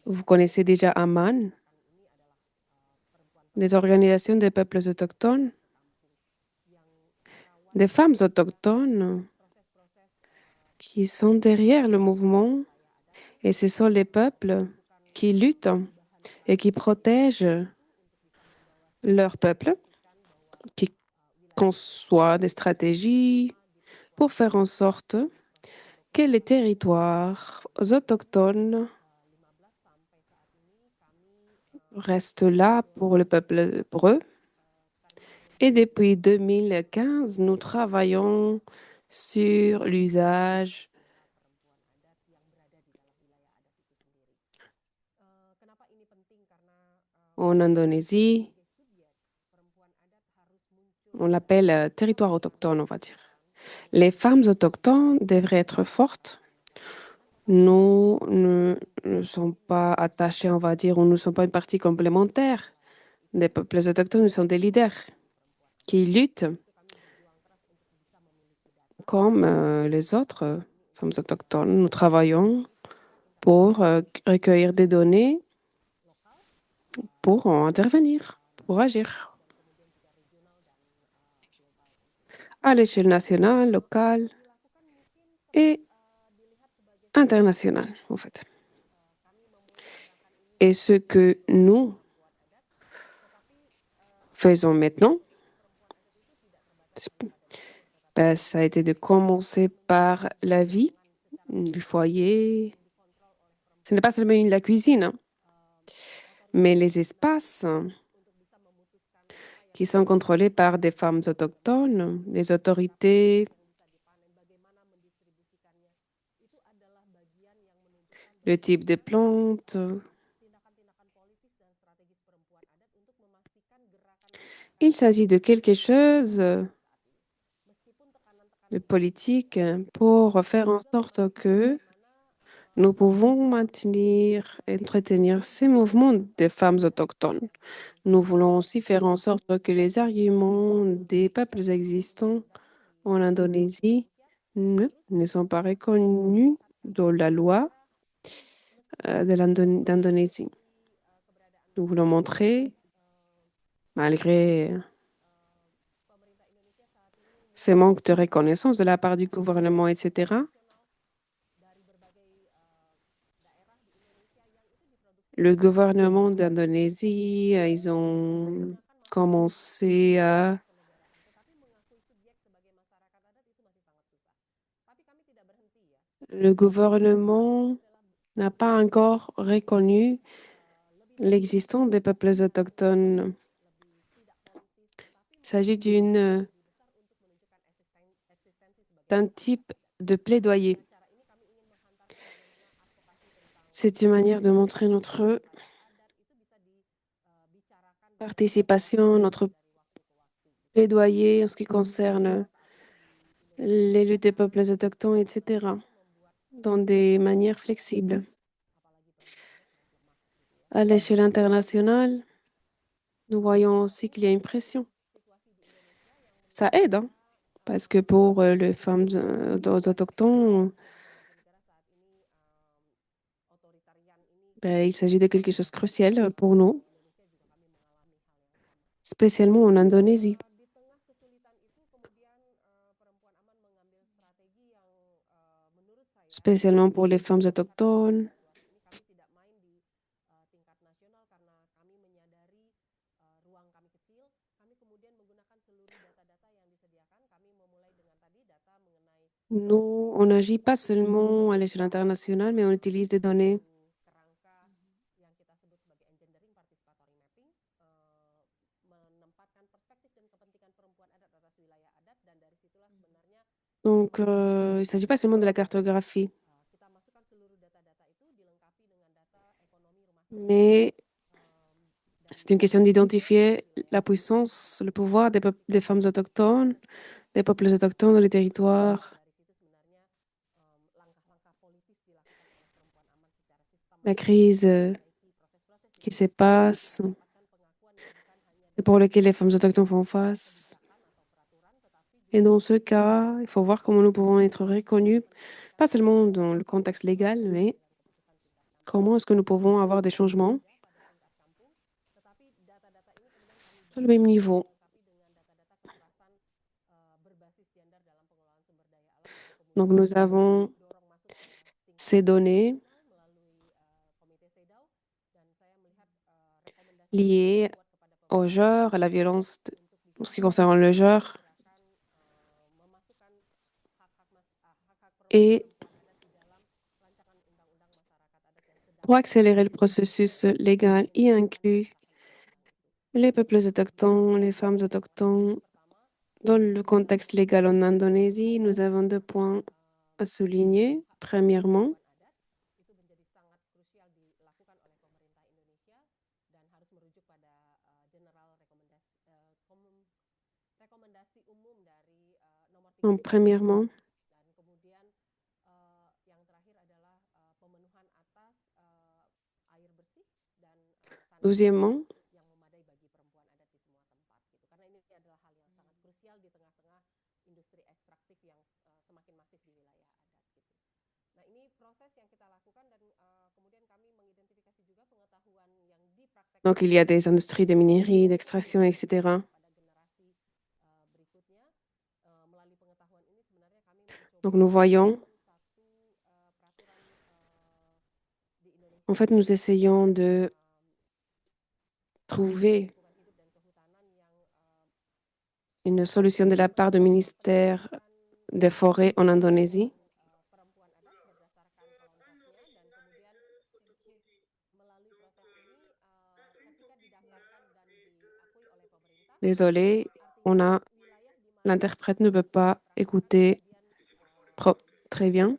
vous connaissez déjà Aman, des organisations des peuples autochtones, des femmes autochtones qui sont derrière le mouvement, et ce sont les peuples qui luttent et qui protègent leur peuple, qui conçoivent des stratégies pour faire en sorte que les territoires autochtones restent là pour le peuple, pour eux. Et depuis 2015, nous travaillons sur l'usage en Indonésie. On l'appelle territoire autochtone, on va dire. Les femmes autochtones devraient être fortes. Nous ne sommes pas attachés, on va dire, ou nous ne sommes pas une partie complémentaire des peuples autochtones. Nous sommes des leaders qui luttent comme les autres femmes autochtones. Nous travaillons pour recueillir des données, pour intervenir, pour agir à l'échelle nationale, locale et internationale, en fait. Et ce que nous faisons maintenant, ben, ça a été de commencer par la vie du foyer. Ce n'est pas seulement la cuisine, hein, mais les espaces qui sont contrôlés par des femmes autochtones, les autorités, le type de plantes. Il s'agit de quelque chose de politique pour faire en sorte que nous pouvons maintenir et entretenir ces mouvements de femmes autochtones. Nous voulons aussi faire en sorte que les arguments des peuples existants en Indonésie ne sont pas reconnus dans la loi d'Indonésie. Nous voulons montrer, malgré ces manques de reconnaissance de la part du gouvernement, etc., le gouvernement d'Indonésie, ils ont commencé à le gouvernement n'a pas encore reconnu l'existence des peuples autochtones. Il s'agit d'un type de plaidoyer. C'est une manière de montrer notre participation, notre plaidoyer en ce qui concerne les luttes des peuples autochtones, etc., dans des manières flexibles. À l'échelle internationale, nous voyons aussi qu'il y a une pression. Ça aide, hein, Parce que pour les femmes autochtones, ben, il s'agit de quelque chose de crucial pour nous, spécialement en Indonésie. Spécialement pour les femmes autochtones. Nous, on n'agit pas seulement à l'échelle internationale, mais on utilise des données donc, il ne s'agit pas seulement de la cartographie, mais c'est une question d'identifier la puissance, le pouvoir des femmes autochtones, des peuples autochtones dans les territoires, la crise qui se passe et pour laquelle les femmes autochtones font face. Et dans ce cas, il faut voir comment nous pouvons être reconnus, pas seulement dans le contexte légal, mais comment est-ce que nous pouvons avoir des changements sur le même niveau. Donc, nous avons ces données liées au genre, à la violence en ce qui concerne le genre. Et pour accélérer le processus légal, y inclut les peuples autochtones, les femmes autochtones. Dans le contexte légal en Indonésie, nous avons 2 points à souligner. Premièrement, premièrement, deuxièmement, donc il y a des industries de minerie, d'extraction, etc. Donc nous voyons, en fait, nous essayons de trouver une solution de la part du ministère des Forêts en Indonésie. Désolé, l'interprète ne peut pas écouter très bien.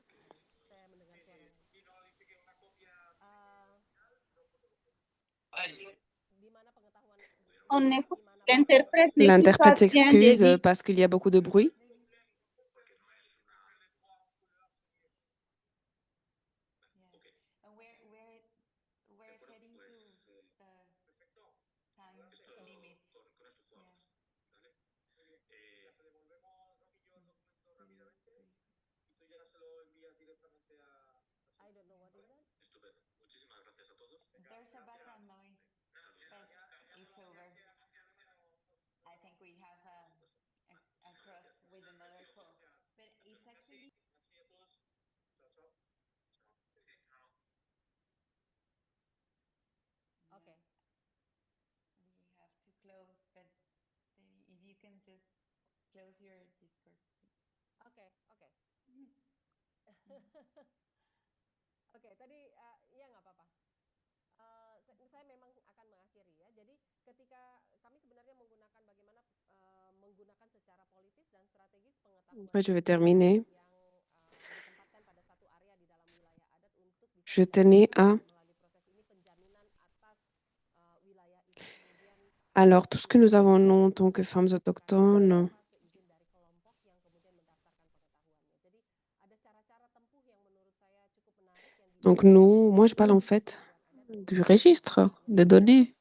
On écoute l'interprète n'écoute pas L'interprète bien, s'excuse David. parce qu'il y a beaucoup de bruit. Après, je vais terminer. Je tenais à... Alors, tout ce que nous avons nous, en tant que femmes autochtones, donc moi, je parle en fait du registre des données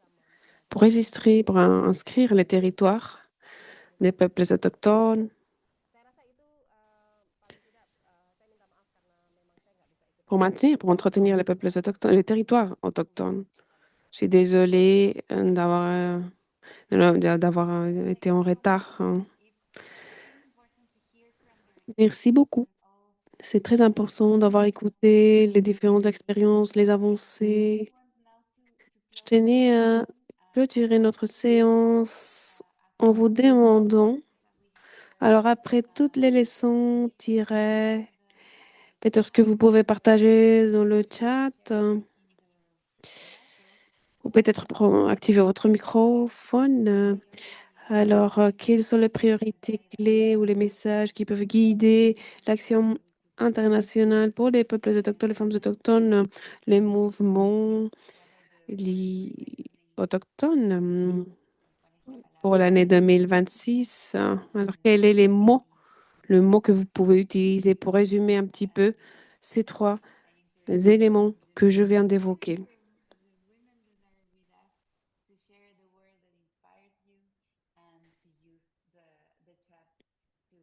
pour inscrire les territoires des peuples autochtones. pour maintenir, pour entretenir les peuples autochtones, les territoires autochtones. Je suis désolée d'avoir été en retard, hein. Merci beaucoup. C'est très important d'avoir écouté les différentes expériences, les avancées. Je tenais à clôturer notre séance en vous demandant, alors après toutes les leçons tirées, peut-être que vous pouvez partager dans le chat, ou peut-être activer votre microphone. Alors, quelles sont les priorités clés ou les messages qui peuvent guider l'action internationale pour les peuples autochtones, les femmes autochtones, les mouvements autochtones pour l'année 2026? Alors, quels sont les mots, le mot que vous pouvez utiliser pour résumer un petit peu ces trois éléments que je viens d'évoquer?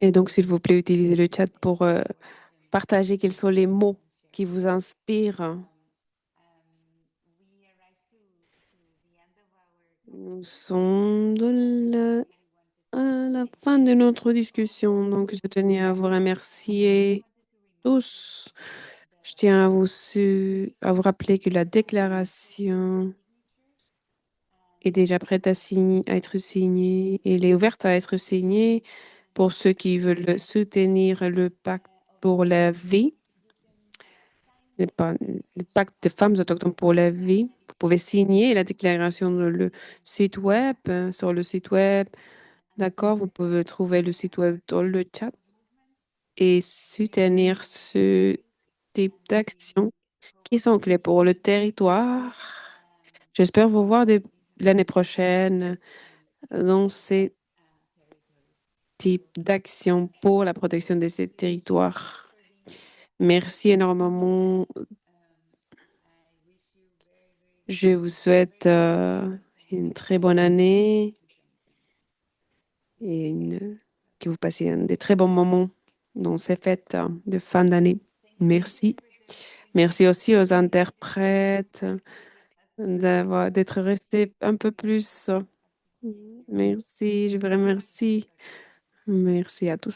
Et donc, s'il vous plaît, utilisez le chat pour partager quels sont les mots qui vous inspirent. Nous sommes à la fin de notre discussion, donc je tenais à vous remercier tous. Je tiens à vous rappeler que la déclaration est déjà prête à être signée. Elle est ouverte à être signée pour ceux qui veulent soutenir le pacte pour la vie, le pacte des femmes autochtones pour la vie. Vous pouvez signer la déclaration sur le site web, sur le site web. D'accord, vous pouvez trouver le site web dans le chat et soutenir ce type d'actions qui sont clés pour le territoire. J'espère vous voir l'année prochaine dans ces types d'actions pour la protection de ces territoires. Merci énormément. Je vous souhaite une très bonne année et que vous passiez des très bons moments dans ces fêtes de fin d'année. Merci. Merci aussi aux interprètes d'être restés un peu plus. Merci, je vous remercie. Merci à tous.